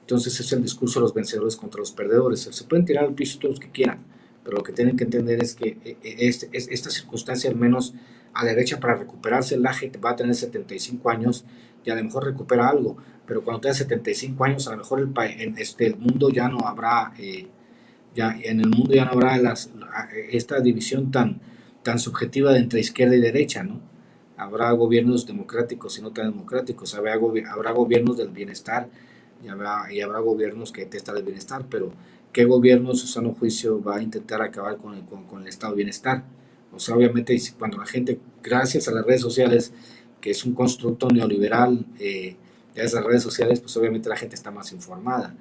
Entonces es el discurso de los vencedores contra los perdedores. Se pueden tirar al piso todos los que quieran, pero lo que tienen que entender es que esta circunstancia, al menos a la derecha, para recuperarse, la gente va a tener 75 años y a lo mejor recupera algo, pero cuando tenga 75 años, a lo mejor el mundo ya no habrá, en el mundo ya no habrá esta división tan subjetiva de entre izquierda y derecha, ¿no? Habrá gobiernos democráticos y no tan democráticos, habrá gobiernos del bienestar y habrá gobiernos que detestan el bienestar, pero ¿qué gobierno, en su sano juicio, va a intentar acabar con el estado de bienestar? O sea, obviamente, cuando la gente, gracias a las redes sociales, que es un constructo neoliberal, gracias a las redes sociales, pues obviamente la gente está más informada.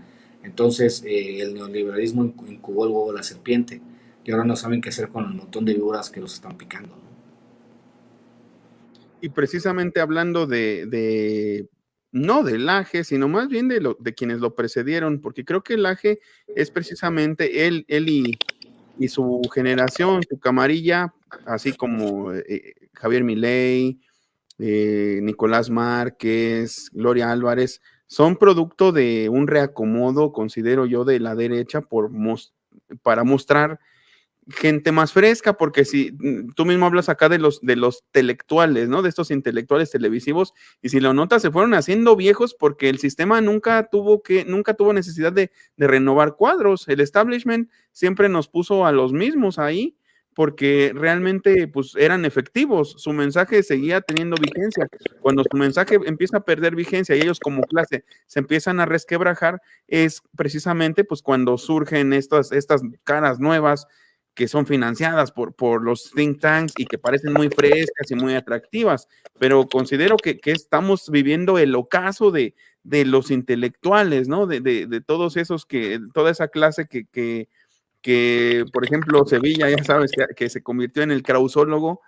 Entonces, el neoliberalismo incubó el huevo de la serpiente y ahora no saben qué hacer con el montón de víboras que los están picando, ¿no? Y precisamente hablando no del AGE, sino más bien de quienes lo precedieron, porque creo que el AGE es precisamente él y su generación, su camarilla, así como Javier Milei, Nicolás Márquez, Gloria Álvarez, son producto de un reacomodo, considero yo, de la derecha para mostrar gente más fresca, porque si tú mismo hablas acá de los intelectuales, ¿no? De estos intelectuales televisivos, y si lo notas, se fueron haciendo viejos porque el sistema nunca tuvo necesidad de renovar cuadros. El establishment siempre nos puso a los mismos ahí, porque realmente pues eran efectivos, su mensaje seguía teniendo vigencia. Cuando su mensaje empieza a perder vigencia y ellos como clase se empiezan a resquebrajar, es precisamente pues cuando surgen estas caras nuevas que son financiadas por los think tanks y que parecen muy frescas y muy atractivas, pero considero que estamos viviendo el ocaso de los intelectuales, ¿no? De todos esos toda esa clase que, por ejemplo, Sevilla, ya sabes, que se convirtió en el krausólogo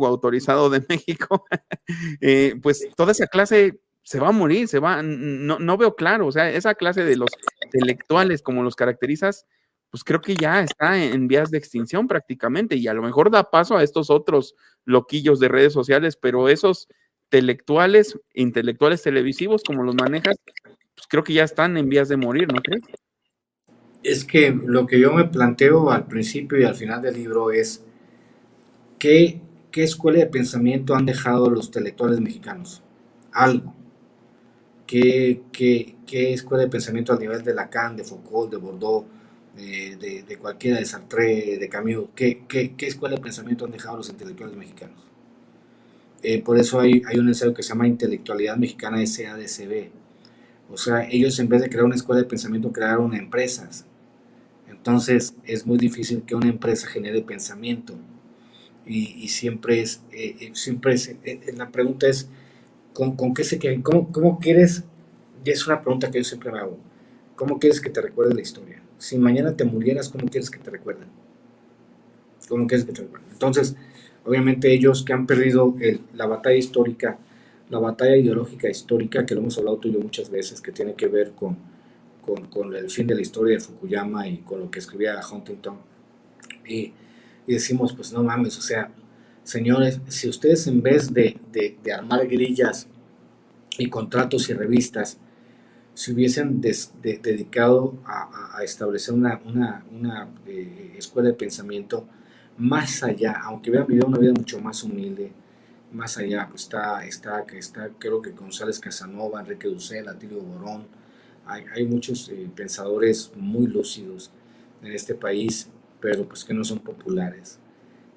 autorizado de México, pues toda esa clase se va a morir, no veo claro, o sea, esa clase de los intelectuales, como los caracterizas, pues creo que ya está en vías de extinción prácticamente, y a lo mejor da paso a estos otros loquillos de redes sociales, pero esos intelectuales televisivos, como los manejas, pues creo que ya están en vías de morir, ¿no crees? Es que lo que yo me planteo al principio y al final del libro es ¿qué escuela de pensamiento han dejado los intelectuales mexicanos? Algo. ¿Qué escuela de pensamiento al nivel de Lacan, de Foucault, de Bordeaux, de cualquiera, de Sartre, de Camus? ¿Qué escuela de pensamiento han dejado los intelectuales mexicanos? Por eso hay un ensayo que se llama Intelectualidad Mexicana SADCB. O sea, ellos en vez de crear una escuela de pensamiento crearon empresas. Entonces es muy difícil que una empresa genere pensamiento. Y la pregunta es, ¿con qué se quedan? ¿Cómo quieres? Y es una pregunta que yo siempre me hago. ¿Cómo quieres que te recuerde la historia? Si mañana te murieras, ¿cómo quieres que te recuerden? ¿Cómo quieres que te recuerden? Entonces, obviamente ellos que han perdido la batalla histórica, la batalla ideológica histórica, que lo hemos hablado tú y yo muchas veces, que tiene que ver con el fin de la historia de Fukuyama y con lo que escribía Huntington. Y decimos, pues no mames, o sea, señores, si ustedes en vez de armar grillas y contratos y revistas, se hubiesen dedicado a establecer una escuela de pensamiento más allá, aunque hubieran vivido una vida mucho más humilde, más allá, pues está creo que González Casanova, Enrique Dussel, Atilio Borón, hay muchos pensadores muy lúcidos en este país, pero pues que no son populares.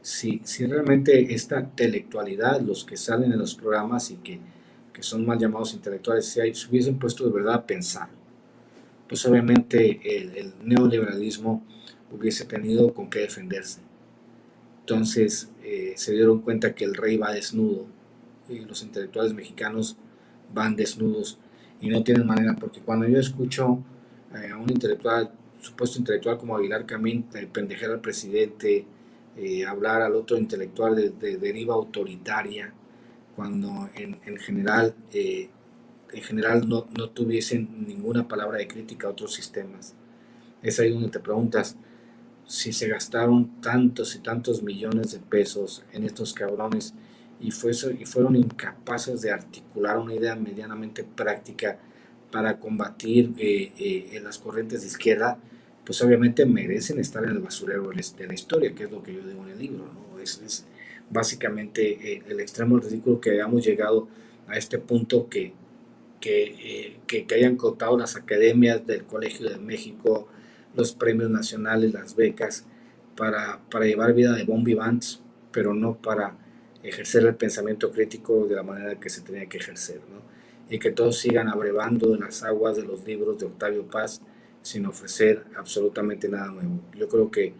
Si realmente esta intelectualidad, los que salen en los programas y que son mal llamados intelectuales, si hubiesen puesto de verdad a pensar, pues obviamente el neoliberalismo hubiese tenido con qué defenderse. Entonces se dieron cuenta que el rey va desnudo y los intelectuales mexicanos van desnudos y no tienen manera, porque cuando yo escucho a un intelectual, supuesto intelectual como Aguilar Camín, pendejer al presidente, hablar al otro intelectual de deriva autoritaria, cuando en general no tuviesen ninguna palabra de crítica a otros sistemas. Es ahí donde te preguntas, si se gastaron tantos y tantos millones de pesos en estos cabrones y fueron incapaces de articular una idea medianamente práctica para combatir en las corrientes de izquierda, pues obviamente merecen estar en el basurero de la historia, que es lo que yo digo en el libro, ¿no? Es básicamente el extremo ridículo que hayamos llegado a este punto que hayan contado las academias del Colegio de México, los premios nacionales, las becas, para llevar vida de bon vivants, pero no para ejercer el pensamiento crítico de la manera que se tenía que ejercer, ¿no? Y que todos sigan abrevando en las aguas de los libros de Octavio Paz sin ofrecer absolutamente nada nuevo. Yo creo que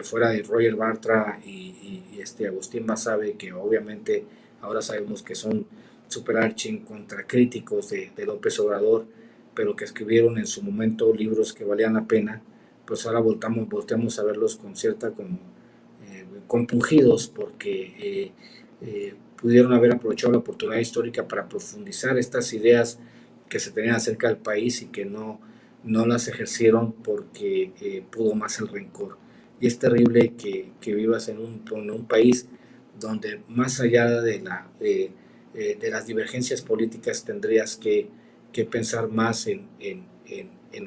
fuera de Roger Bartra y Agustín Basabe, que obviamente ahora sabemos que son superarching contra críticos de López Obrador, pero que escribieron en su momento libros que valían la pena, pues ahora volteamos a verlos con cierta compungidos porque pudieron haber aprovechado la oportunidad histórica para profundizar estas ideas que se tenían acerca del país y que no las ejercieron porque pudo más el rencor. Y es terrible que vivas en un país donde más allá de las divergencias políticas tendrías que pensar más en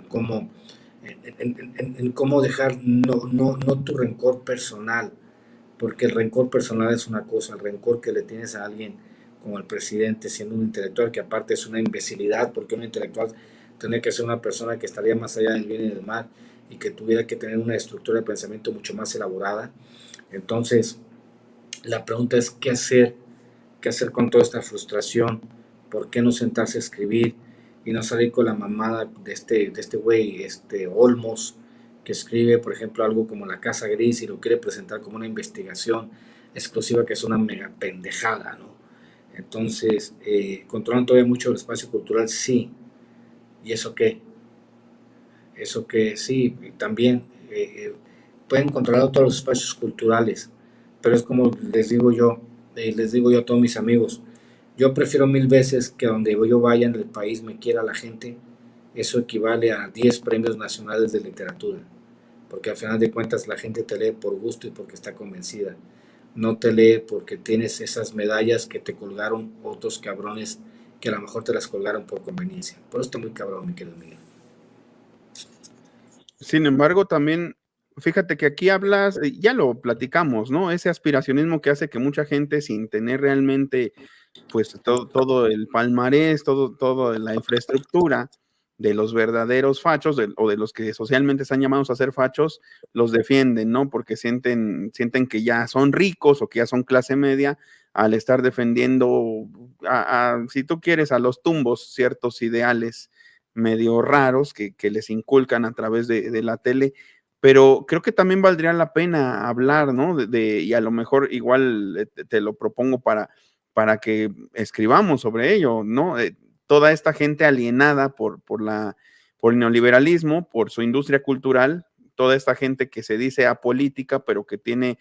cómo, en cómo dejar no tu rencor personal, porque el rencor personal es una cosa, el rencor que le tienes a alguien como el presidente, siendo un intelectual, que aparte es una imbecilidad, porque un intelectual tendría que ser una persona que estaría más allá del bien y del mal y que tuviera que tener una estructura de pensamiento mucho más elaborada. Entonces, la pregunta es qué hacer con toda esta frustración, por qué no sentarse a escribir y no salir con la mamada de este güey, Olmos, que escribe, por ejemplo, algo como La Casa Gris y lo quiere presentar como una investigación exclusiva que es una mega pendejada, ¿no? Entonces, ¿controlan todavía mucho el espacio cultural? Sí. ¿Y eso qué? Eso que sí, también pueden controlar todos los espacios culturales, pero es como les digo yo a todos mis amigos, yo prefiero mil veces que donde yo vaya en el país me quiera la gente, eso equivale a 10 premios nacionales de literatura, porque al final de cuentas la gente te lee por gusto y porque está convencida, no te lee porque tienes esas medallas que te colgaron otros cabrones que a lo mejor te las colgaron por conveniencia. Por eso está muy cabrón, mi querido Miguel. Sin embargo, también, fíjate que aquí hablas, ya lo platicamos, ¿no? Ese aspiracionismo que hace que mucha gente sin tener realmente, pues, todo el palmarés, todo la infraestructura de los verdaderos fachos, o de los que socialmente están llamados a ser fachos, los defienden, ¿no? Porque sienten que ya son ricos o que ya son clase media al estar defendiendo, si tú quieres, a los tumbos ciertos ideales medio raros que les inculcan a través de la tele, pero creo que también valdría la pena hablar, ¿no? Y a lo mejor igual te lo propongo para que escribamos sobre ello, ¿no? Toda esta gente alienada por el neoliberalismo, por su industria cultural, toda esta gente que se dice apolítica, pero que tiene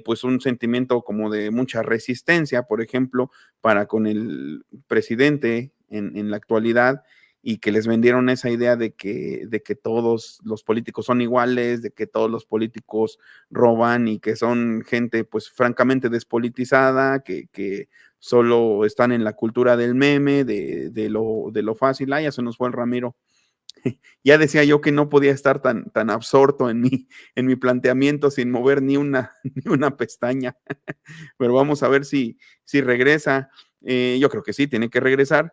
pues un sentimiento como de mucha resistencia, por ejemplo, para con el presidente en la actualidad, y que les vendieron esa idea de que todos los políticos son iguales, de que todos los políticos roban y que son gente pues francamente despolitizada, que solo están en la cultura del meme, de lo fácil. Ya se nos fue el Ramiro. Ya decía yo que no podía estar tan absorto en mi planteamiento sin mover ni una, ni una pestaña, pero vamos a ver si regresa. Yo creo que sí, tiene que regresar.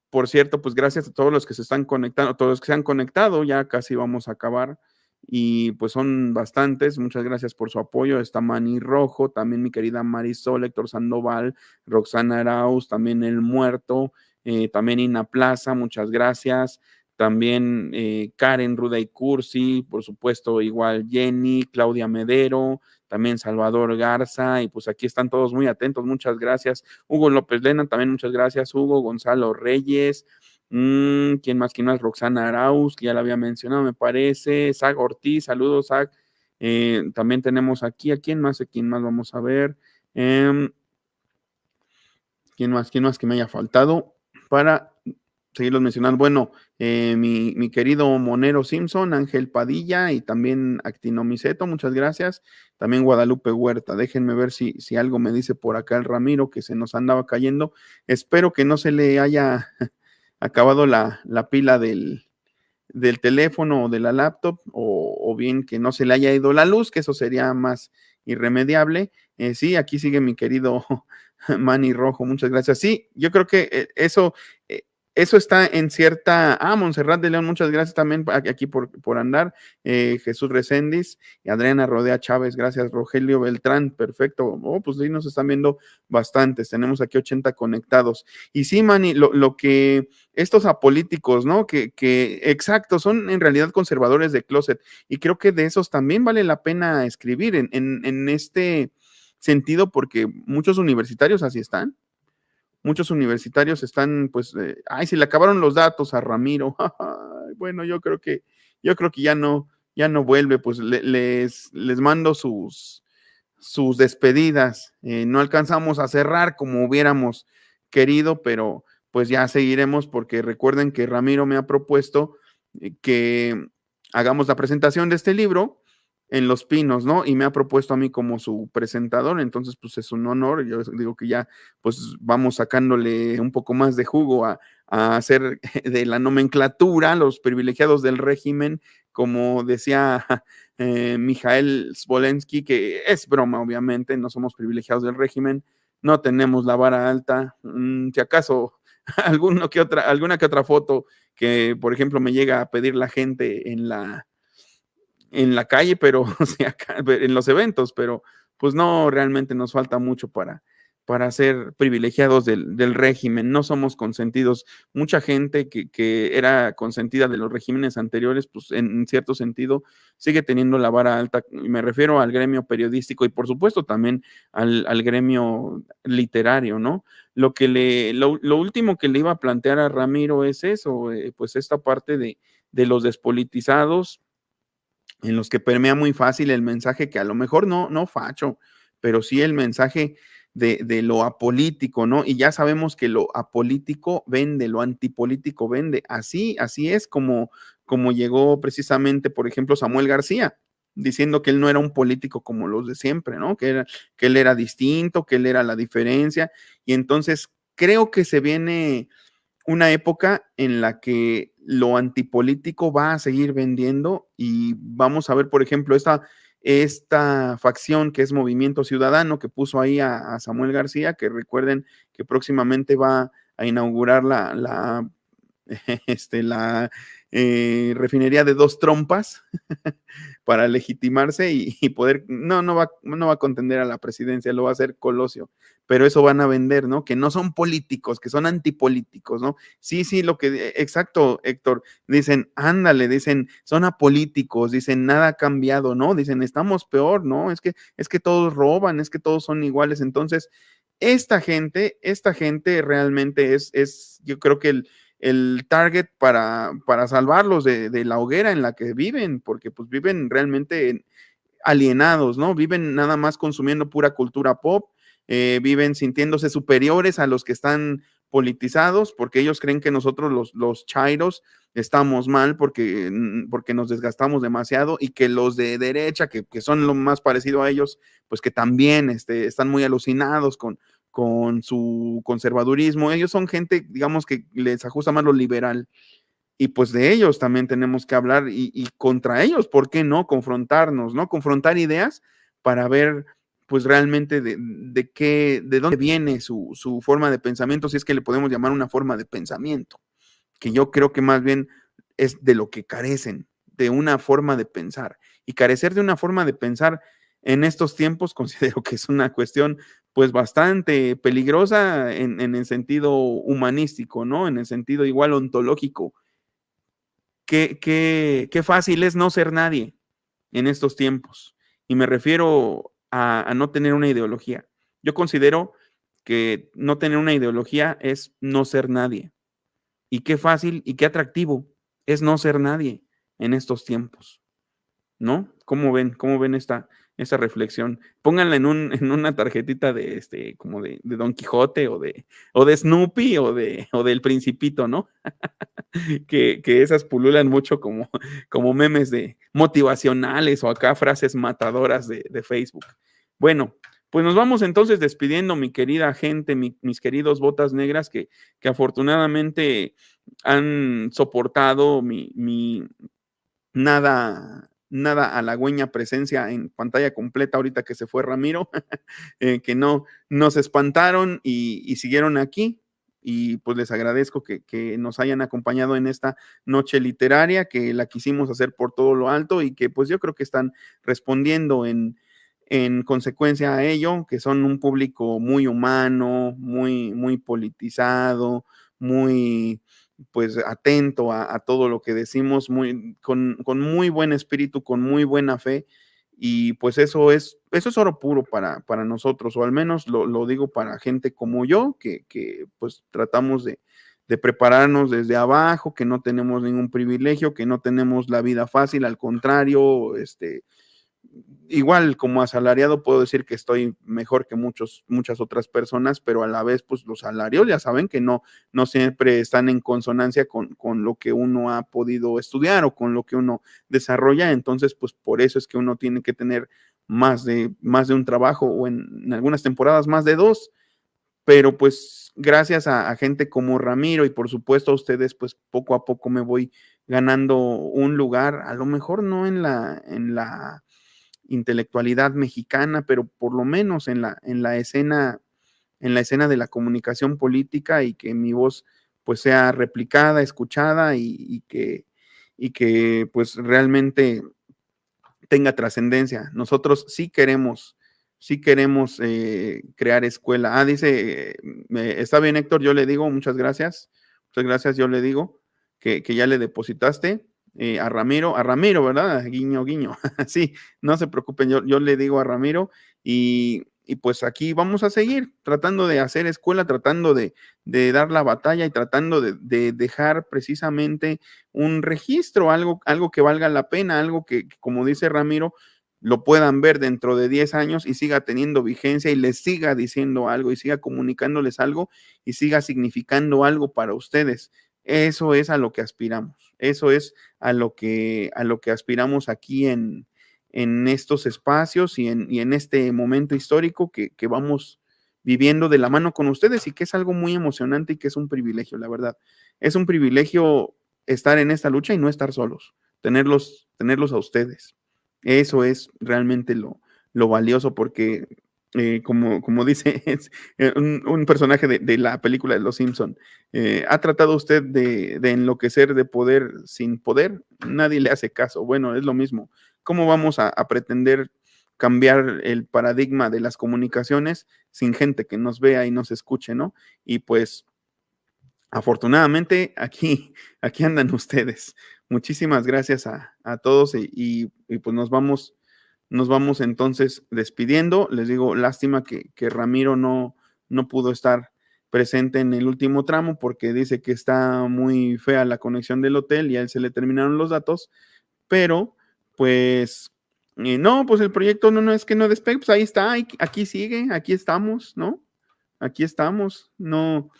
Por cierto, pues gracias a todos los que se están conectando, todos los que se han conectado, ya casi vamos a acabar. Y pues son bastantes, muchas gracias por su apoyo. Está Mani Rojo, también mi querida Marisol, Héctor Sandoval, Roxana Arauz, también El Muerto, también Ina Plaza, muchas gracias. También Karen Ruda y Cursi, por supuesto, igual Jenny, Claudia Medero, también Salvador Garza, y pues aquí están todos muy atentos, muchas gracias. Hugo López Lena, también muchas gracias. Hugo Gonzalo Reyes, ¿quién más? Roxana Arauz, que ya la había mencionado, me parece. Zag Ortiz, saludos, Zag. También tenemos aquí, ¿a quién más? Vamos a ver. ¿Quién más que me haya faltado? Para seguirlos mencionando. Bueno, mi querido Monero Simpson, Ángel Padilla y también Actinomiceto, muchas gracias. También Guadalupe Huerta. Déjenme ver si algo me dice por acá el Ramiro, que se nos andaba cayendo. Espero que no se le haya acabado la pila del teléfono o de la laptop, o bien que no se le haya ido la luz, que eso sería más irremediable. Sí, aquí sigue mi querido Manny Rojo, muchas gracias. Sí, yo creo que eso está en cierta... Montserrat de León, muchas gracias también aquí por andar. Jesús Reséndiz y Adriana Rodea Chávez, gracias. Rogelio Beltrán, perfecto. Pues sí, nos están viendo bastantes. Tenemos aquí 80 conectados. Y sí, Manny, lo que estos apolíticos, ¿no? Exacto, son en realidad conservadores de closet. Y creo que de esos también vale la pena escribir en este sentido, porque muchos universitarios así están. Muchos universitarios están, pues, se le acabaron los datos a Ramiro. Bueno, yo creo que ya no vuelve, pues les mando sus despedidas. No alcanzamos a cerrar como hubiéramos querido, pero pues ya seguiremos, porque recuerden que Ramiro me ha propuesto que hagamos la presentación de este libro en Los Pinos, ¿no? Y me ha propuesto a mí como su presentador, entonces pues es un honor. Yo digo que ya pues vamos sacándole un poco más de jugo a hacer de la nomenclatura los privilegiados del régimen, como decía Mijael Smolensky, que es broma, obviamente, no somos privilegiados del régimen, no tenemos la vara alta. Si acaso alguna que otra foto que, por ejemplo, me llega a pedir la gente en la calle, pero o sea, en los eventos, pero pues no, realmente nos falta mucho para ser privilegiados del régimen. No somos consentidos. Mucha gente que era consentida de los regímenes anteriores, pues en cierto sentido sigue teniendo la vara alta. Me refiero al gremio periodístico y por supuesto también al gremio literario, ¿no? Lo último que le iba a plantear a Ramiro es eso, pues esta parte de los despolitizados, en los que permea muy fácil el mensaje, que a lo mejor no facho, pero sí el mensaje de lo apolítico, ¿no? Y ya sabemos que lo apolítico vende, lo antipolítico vende. Así es como llegó precisamente, por ejemplo, Samuel García, diciendo que él no era un político como los de siempre, ¿no? Que él era distinto, que él era la diferencia. Y entonces creo que se viene una época en la que lo antipolítico va a seguir vendiendo, y vamos a ver, por ejemplo, esta facción que es Movimiento Ciudadano, que puso ahí a Samuel García, que recuerden que próximamente va a inaugurar la refinería de Dos Trompas para legitimarse y poder, no va a contender a la presidencia, lo va a hacer Colosio, pero eso van a vender, ¿no? Que no son políticos, que son antipolíticos, ¿no? Sí, exacto, Héctor, dicen, ándale, dicen, son apolíticos, dicen, nada ha cambiado, ¿no? Dicen, estamos peor, ¿no? Es que todos roban, es que todos son iguales. Entonces, esta gente realmente yo creo que el target para salvarlos de la hoguera en la que viven, porque pues viven realmente alienados, ¿no? Viven nada más consumiendo pura cultura pop, viven sintiéndose superiores a los que están politizados, porque ellos creen que nosotros los chairos estamos mal porque nos desgastamos demasiado, y que los de derecha, que son lo más parecido a ellos, pues que también están muy alucinados con su conservadurismo. Ellos son gente, digamos, que les ajusta más lo liberal, y pues de ellos también tenemos que hablar, y contra ellos, ¿por qué no? Confrontarnos, ¿no? Confrontar ideas para ver pues realmente de dónde viene su forma de pensamiento, si es que le podemos llamar una forma de pensamiento, que yo creo que más bien es de lo que carecen, de una forma de pensar. Y carecer de una forma de pensar en estos tiempos considero que es una cuestión pues bastante peligrosa en el sentido humanístico, ¿no? En el sentido igual ontológico. Qué fácil es no ser nadie en estos tiempos. Y me refiero a no tener una ideología. Yo considero que no tener una ideología es no ser nadie. Y qué fácil y qué atractivo es no ser nadie en estos tiempos, ¿no? ¿Cómo ven esa reflexión. Pónganla en una tarjetita de como de Don Quijote o de Snoopy o del Principito, ¿no? Que esas pululan mucho como memes de motivacionales o acá frases matadoras de Facebook. Bueno, pues nos vamos entonces despidiendo, mi querida gente, mis queridos botas negras que afortunadamente han soportado mi nada halagüeña presencia en pantalla completa ahorita que se fue Ramiro, que no nos espantaron y siguieron aquí. Y pues les agradezco que nos hayan acompañado en esta noche literaria, que la quisimos hacer por todo lo alto y que pues yo creo que están respondiendo en consecuencia a ello, que son un público muy humano, muy politizado, muy pues atento a todo lo que decimos, con muy buen espíritu, con muy buena fe, y pues eso es oro puro para nosotros, o al menos lo digo para gente como yo, que pues tratamos de prepararnos desde abajo, que no tenemos ningún privilegio, que no tenemos la vida fácil, al contrario, igual como asalariado puedo decir que estoy mejor que muchas otras personas, pero a la vez, pues los salarios ya saben que no siempre están en consonancia con lo que uno ha podido estudiar o con lo que uno desarrolla. Entonces, pues por eso es que uno tiene que tener más de un trabajo o en algunas temporadas más de dos, pero pues gracias a gente como Ramiro y por supuesto a ustedes, pues poco a poco me voy ganando un lugar, a lo mejor no en la intelectualidad mexicana, pero por lo menos en la escena de la comunicación política, y que mi voz pues sea replicada, escuchada y que pues realmente tenga trascendencia. Nosotros sí queremos crear escuela. Dice, está bien Héctor, yo le digo, muchas gracias, yo le digo que ya le depositaste a Ramiro, ¿verdad? Guiño, guiño. Sí, no se preocupen, yo le digo a Ramiro y pues aquí vamos a seguir tratando de hacer escuela, tratando de dar la batalla y tratando de dejar precisamente un registro, algo que valga la pena, algo que, como dice Ramiro, lo puedan ver dentro de 10 años y siga teniendo vigencia y les siga diciendo algo y siga comunicándoles algo y siga significando algo para ustedes. Eso es a lo que aspiramos. Eso es a lo que aspiramos aquí en estos espacios y en este momento histórico que vamos viviendo de la mano con ustedes y que es algo muy emocionante y que es un privilegio, la verdad. Es un privilegio estar en esta lucha y no estar solos, tenerlos a ustedes. Eso es realmente lo valioso porque, como dice un personaje de la película de Los Simpson, ¿ha tratado usted de enloquecer de poder sin poder? Nadie le hace caso. Bueno, es lo mismo. ¿Cómo vamos a pretender cambiar el paradigma de las comunicaciones sin gente que nos vea y nos escuche, ¿no? Y pues afortunadamente aquí andan ustedes. Muchísimas gracias a todos y pues nos vamos entonces despidiendo. Les digo, lástima que Ramiro no pudo estar presente en el último tramo porque dice que está muy fea la conexión del hotel y a él se le terminaron los datos, pero pues no, pues el proyecto no es que no despegue, pues ahí está, aquí sigue, aquí estamos, ¿no? Aquí estamos, no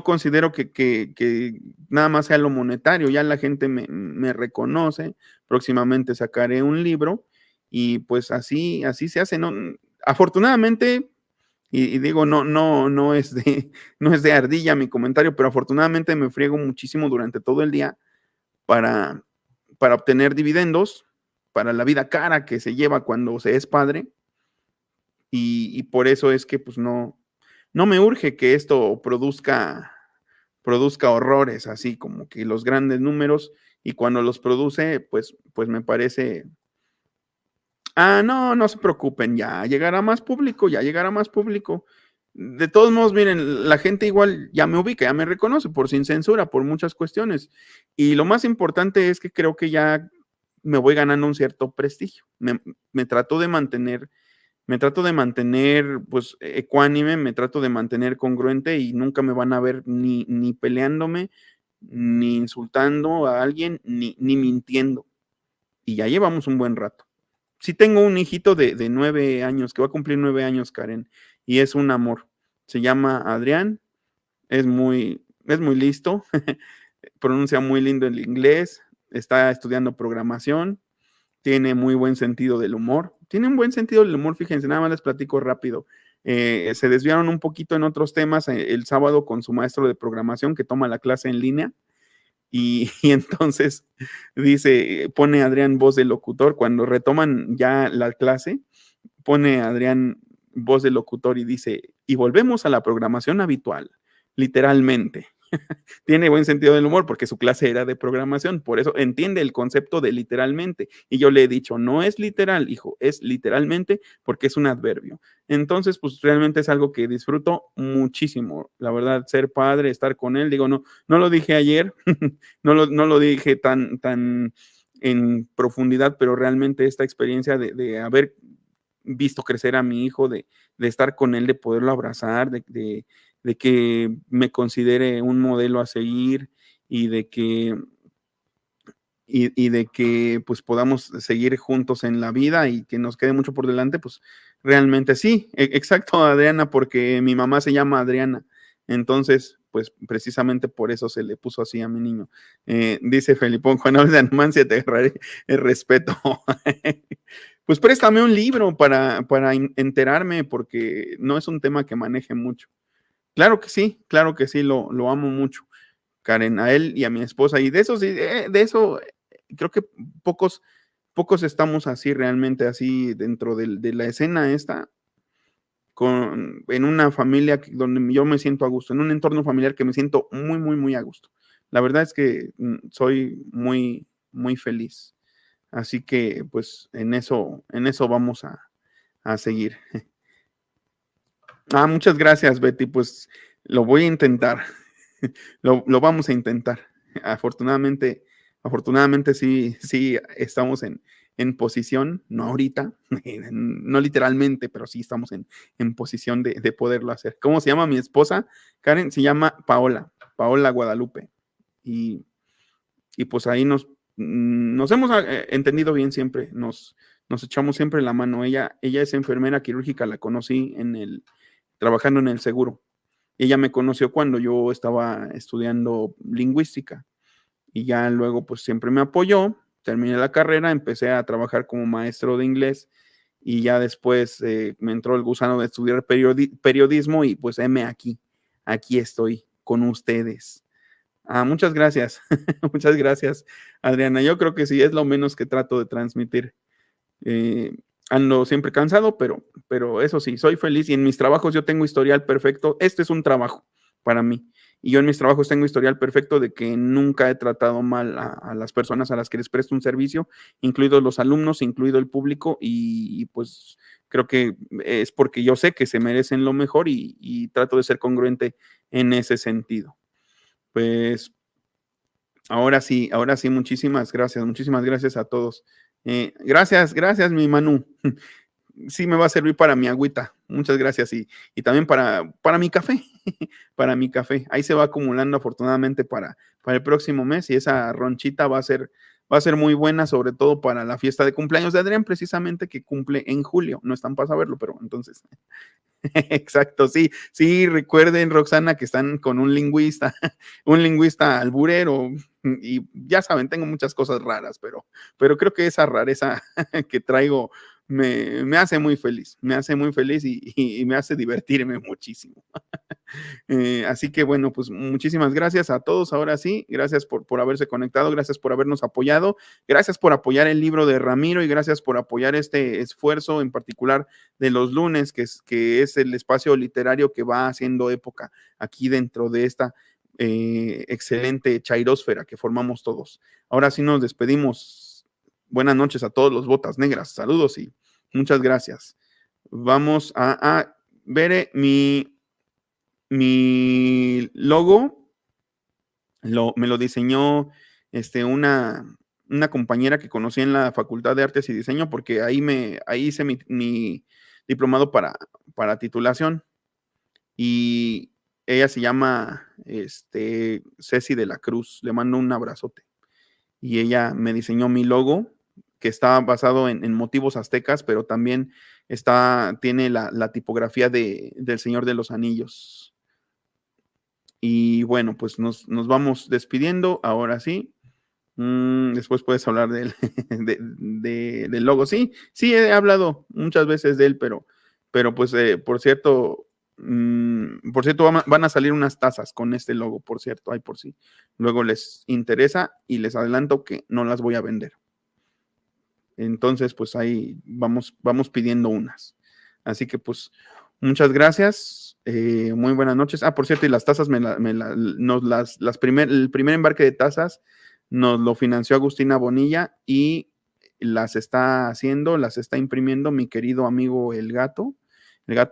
considero que nada más sea lo monetario, ya la gente me reconoce, próximamente sacaré un libro y pues así se hace, ¿no? Afortunadamente, y digo, no es de ardilla mi comentario, pero afortunadamente me friego muchísimo durante todo el día para, para obtener dividendos, para la vida cara que se lleva cuando se es padre, y por eso es que pues no me urge que esto produzca horrores, así como que los grandes números, y cuando los produce, pues me parece, no se preocupen, ya llegará más público. De todos modos, miren, la gente igual ya me ubica, ya me reconoce por sin censura, por muchas cuestiones. Y lo más importante es que creo que ya me voy ganando un cierto prestigio. Me trato de mantener pues ecuánime, me trato de mantener congruente y nunca me van a ver ni peleándome, ni insultando a alguien, ni mintiendo. Y ya llevamos un buen rato. sí tengo un hijito de 9 años, que va a cumplir 9 años, Karen, y es un amor. Se llama Adrián, es muy listo, pronuncia muy lindo el inglés, está estudiando programación, tiene muy buen sentido del humor. Tiene un buen sentido del humor, fíjense, nada más les platico rápido. Se desviaron un poquito en otros temas el sábado con su maestro de programación que toma la clase en línea y entonces pone Adrián voz de locutor, cuando retoman ya la clase, pone Adrián voz de locutor y dice, y volvemos a la programación habitual, literalmente. Tiene buen sentido del humor porque su clase era de programación, por eso entiende el concepto de literalmente. Y yo le he dicho, no es literal, hijo, es literalmente porque es un adverbio. Entonces, pues realmente es algo que disfruto muchísimo. La verdad, ser padre, estar con él, digo, no lo dije ayer, no lo dije tan en profundidad, pero realmente esta experiencia de haber visto crecer a mi hijo, de estar con él, de poderlo abrazar, de que me considere un modelo a seguir y de que, de que pues podamos seguir juntos en la vida y que nos quede mucho por delante, pues realmente sí, exacto, Adriana, porque mi mamá se llama Adriana. Entonces, pues precisamente por eso se le puso así a mi niño. Dice Felipón, cuando hables de Numancia te agarraré el respeto. Pues préstame un libro para enterarme, porque no es un tema que maneje mucho. Claro que sí, lo amo mucho, Karen, a él y a mi esposa. Y de eso creo que pocos estamos así, realmente así, dentro de la escena esta, en una familia donde yo me siento a gusto, en un entorno familiar que me siento muy, muy, muy a gusto. La verdad es que soy muy, muy feliz. Así que, pues, en eso vamos a seguir. Muchas gracias, Betty. Pues lo voy a intentar. Lo vamos a intentar. Afortunadamente sí estamos en posición, no ahorita, no literalmente, pero sí estamos en posición de poderlo hacer. ¿Cómo se llama mi esposa? Karen, se llama Paola Guadalupe. Y, y pues ahí nos hemos entendido bien siempre, nos echamos siempre la mano. Ella es enfermera quirúrgica, la conocí trabajando en el seguro. Ella me conoció cuando yo estaba estudiando lingüística y ya luego pues siempre me apoyó, terminé la carrera, empecé a trabajar como maestro de inglés y ya después me entró el gusano de estudiar periodismo y pues aquí estoy con ustedes. Muchas gracias, muchas gracias, Adriana. Yo creo que sí, es lo menos que trato de transmitir. Eh, Ando siempre cansado, pero eso sí, soy feliz y en mis trabajos yo tengo historial perfecto. Este es un trabajo para mí. Y yo en mis trabajos tengo historial perfecto de que nunca he tratado mal a las personas a las que les presto un servicio, incluidos los alumnos, incluido el público, y pues creo que es porque yo sé que se merecen lo mejor y trato de ser congruente en ese sentido. Pues ahora sí, muchísimas gracias a todos. Gracias, mi Manu. Sí me va a servir para mi agüita. Muchas gracias. Y también para mi café, para mi café. Ahí se va acumulando afortunadamente para el próximo mes y esa ronchita va a ser muy buena, sobre todo para la fiesta de cumpleaños de Adrián, precisamente que cumple en julio. No están para saberlo, pero entonces. Exacto, sí, sí, recuerden, Roxana, que están con un lingüista, un lingüista alburero, y ya saben, tengo muchas cosas raras, pero creo que esa rareza que traigo me hace muy feliz, y me hace divertirme muchísimo. Así que bueno, pues muchísimas gracias a todos. Ahora sí, gracias por haberse conectado, gracias por habernos apoyado, gracias por apoyar el libro de Ramiro y gracias por apoyar este esfuerzo en particular de los lunes, que es el espacio literario que va haciendo época aquí dentro de esta excelente chairosfera que formamos todos. Ahora sí nos despedimos. Buenas noches a todos los botas negras. Saludos y muchas gracias. Vamos a ver mi logo me lo diseñó una compañera que conocí en la Facultad de Artes y Diseño, porque ahí hice mi diplomado para titulación. Y ella se llama Ceci de la Cruz. Le mando un abrazote. Y ella me diseñó mi logo, que está basado en motivos aztecas, pero también tiene la tipografía del Señor de los Anillos. Y bueno, pues nos vamos despidiendo, ahora sí. Después puedes hablar del logo. Sí, he hablado muchas veces de él, pero pues, por cierto, van a salir unas tazas con este logo, por cierto, por si luego les interesa, y les adelanto que no las voy a vender. Entonces, pues ahí vamos pidiendo unas. Así que, pues, muchas gracias. Muy buenas noches. Por cierto, y las tazas el primer embarque de tazas nos lo financió Agustina Bonilla, y las está imprimiendo mi querido amigo el gato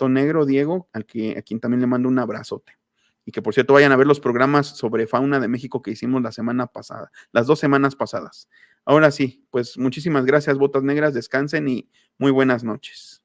negro, Diego, a quien también le mando un abrazote. Y que, por cierto, vayan a ver los programas sobre fauna de México que hicimos las 2 semanas pasadas. Ahora sí, pues muchísimas gracias, Botas Negras, descansen y muy buenas noches.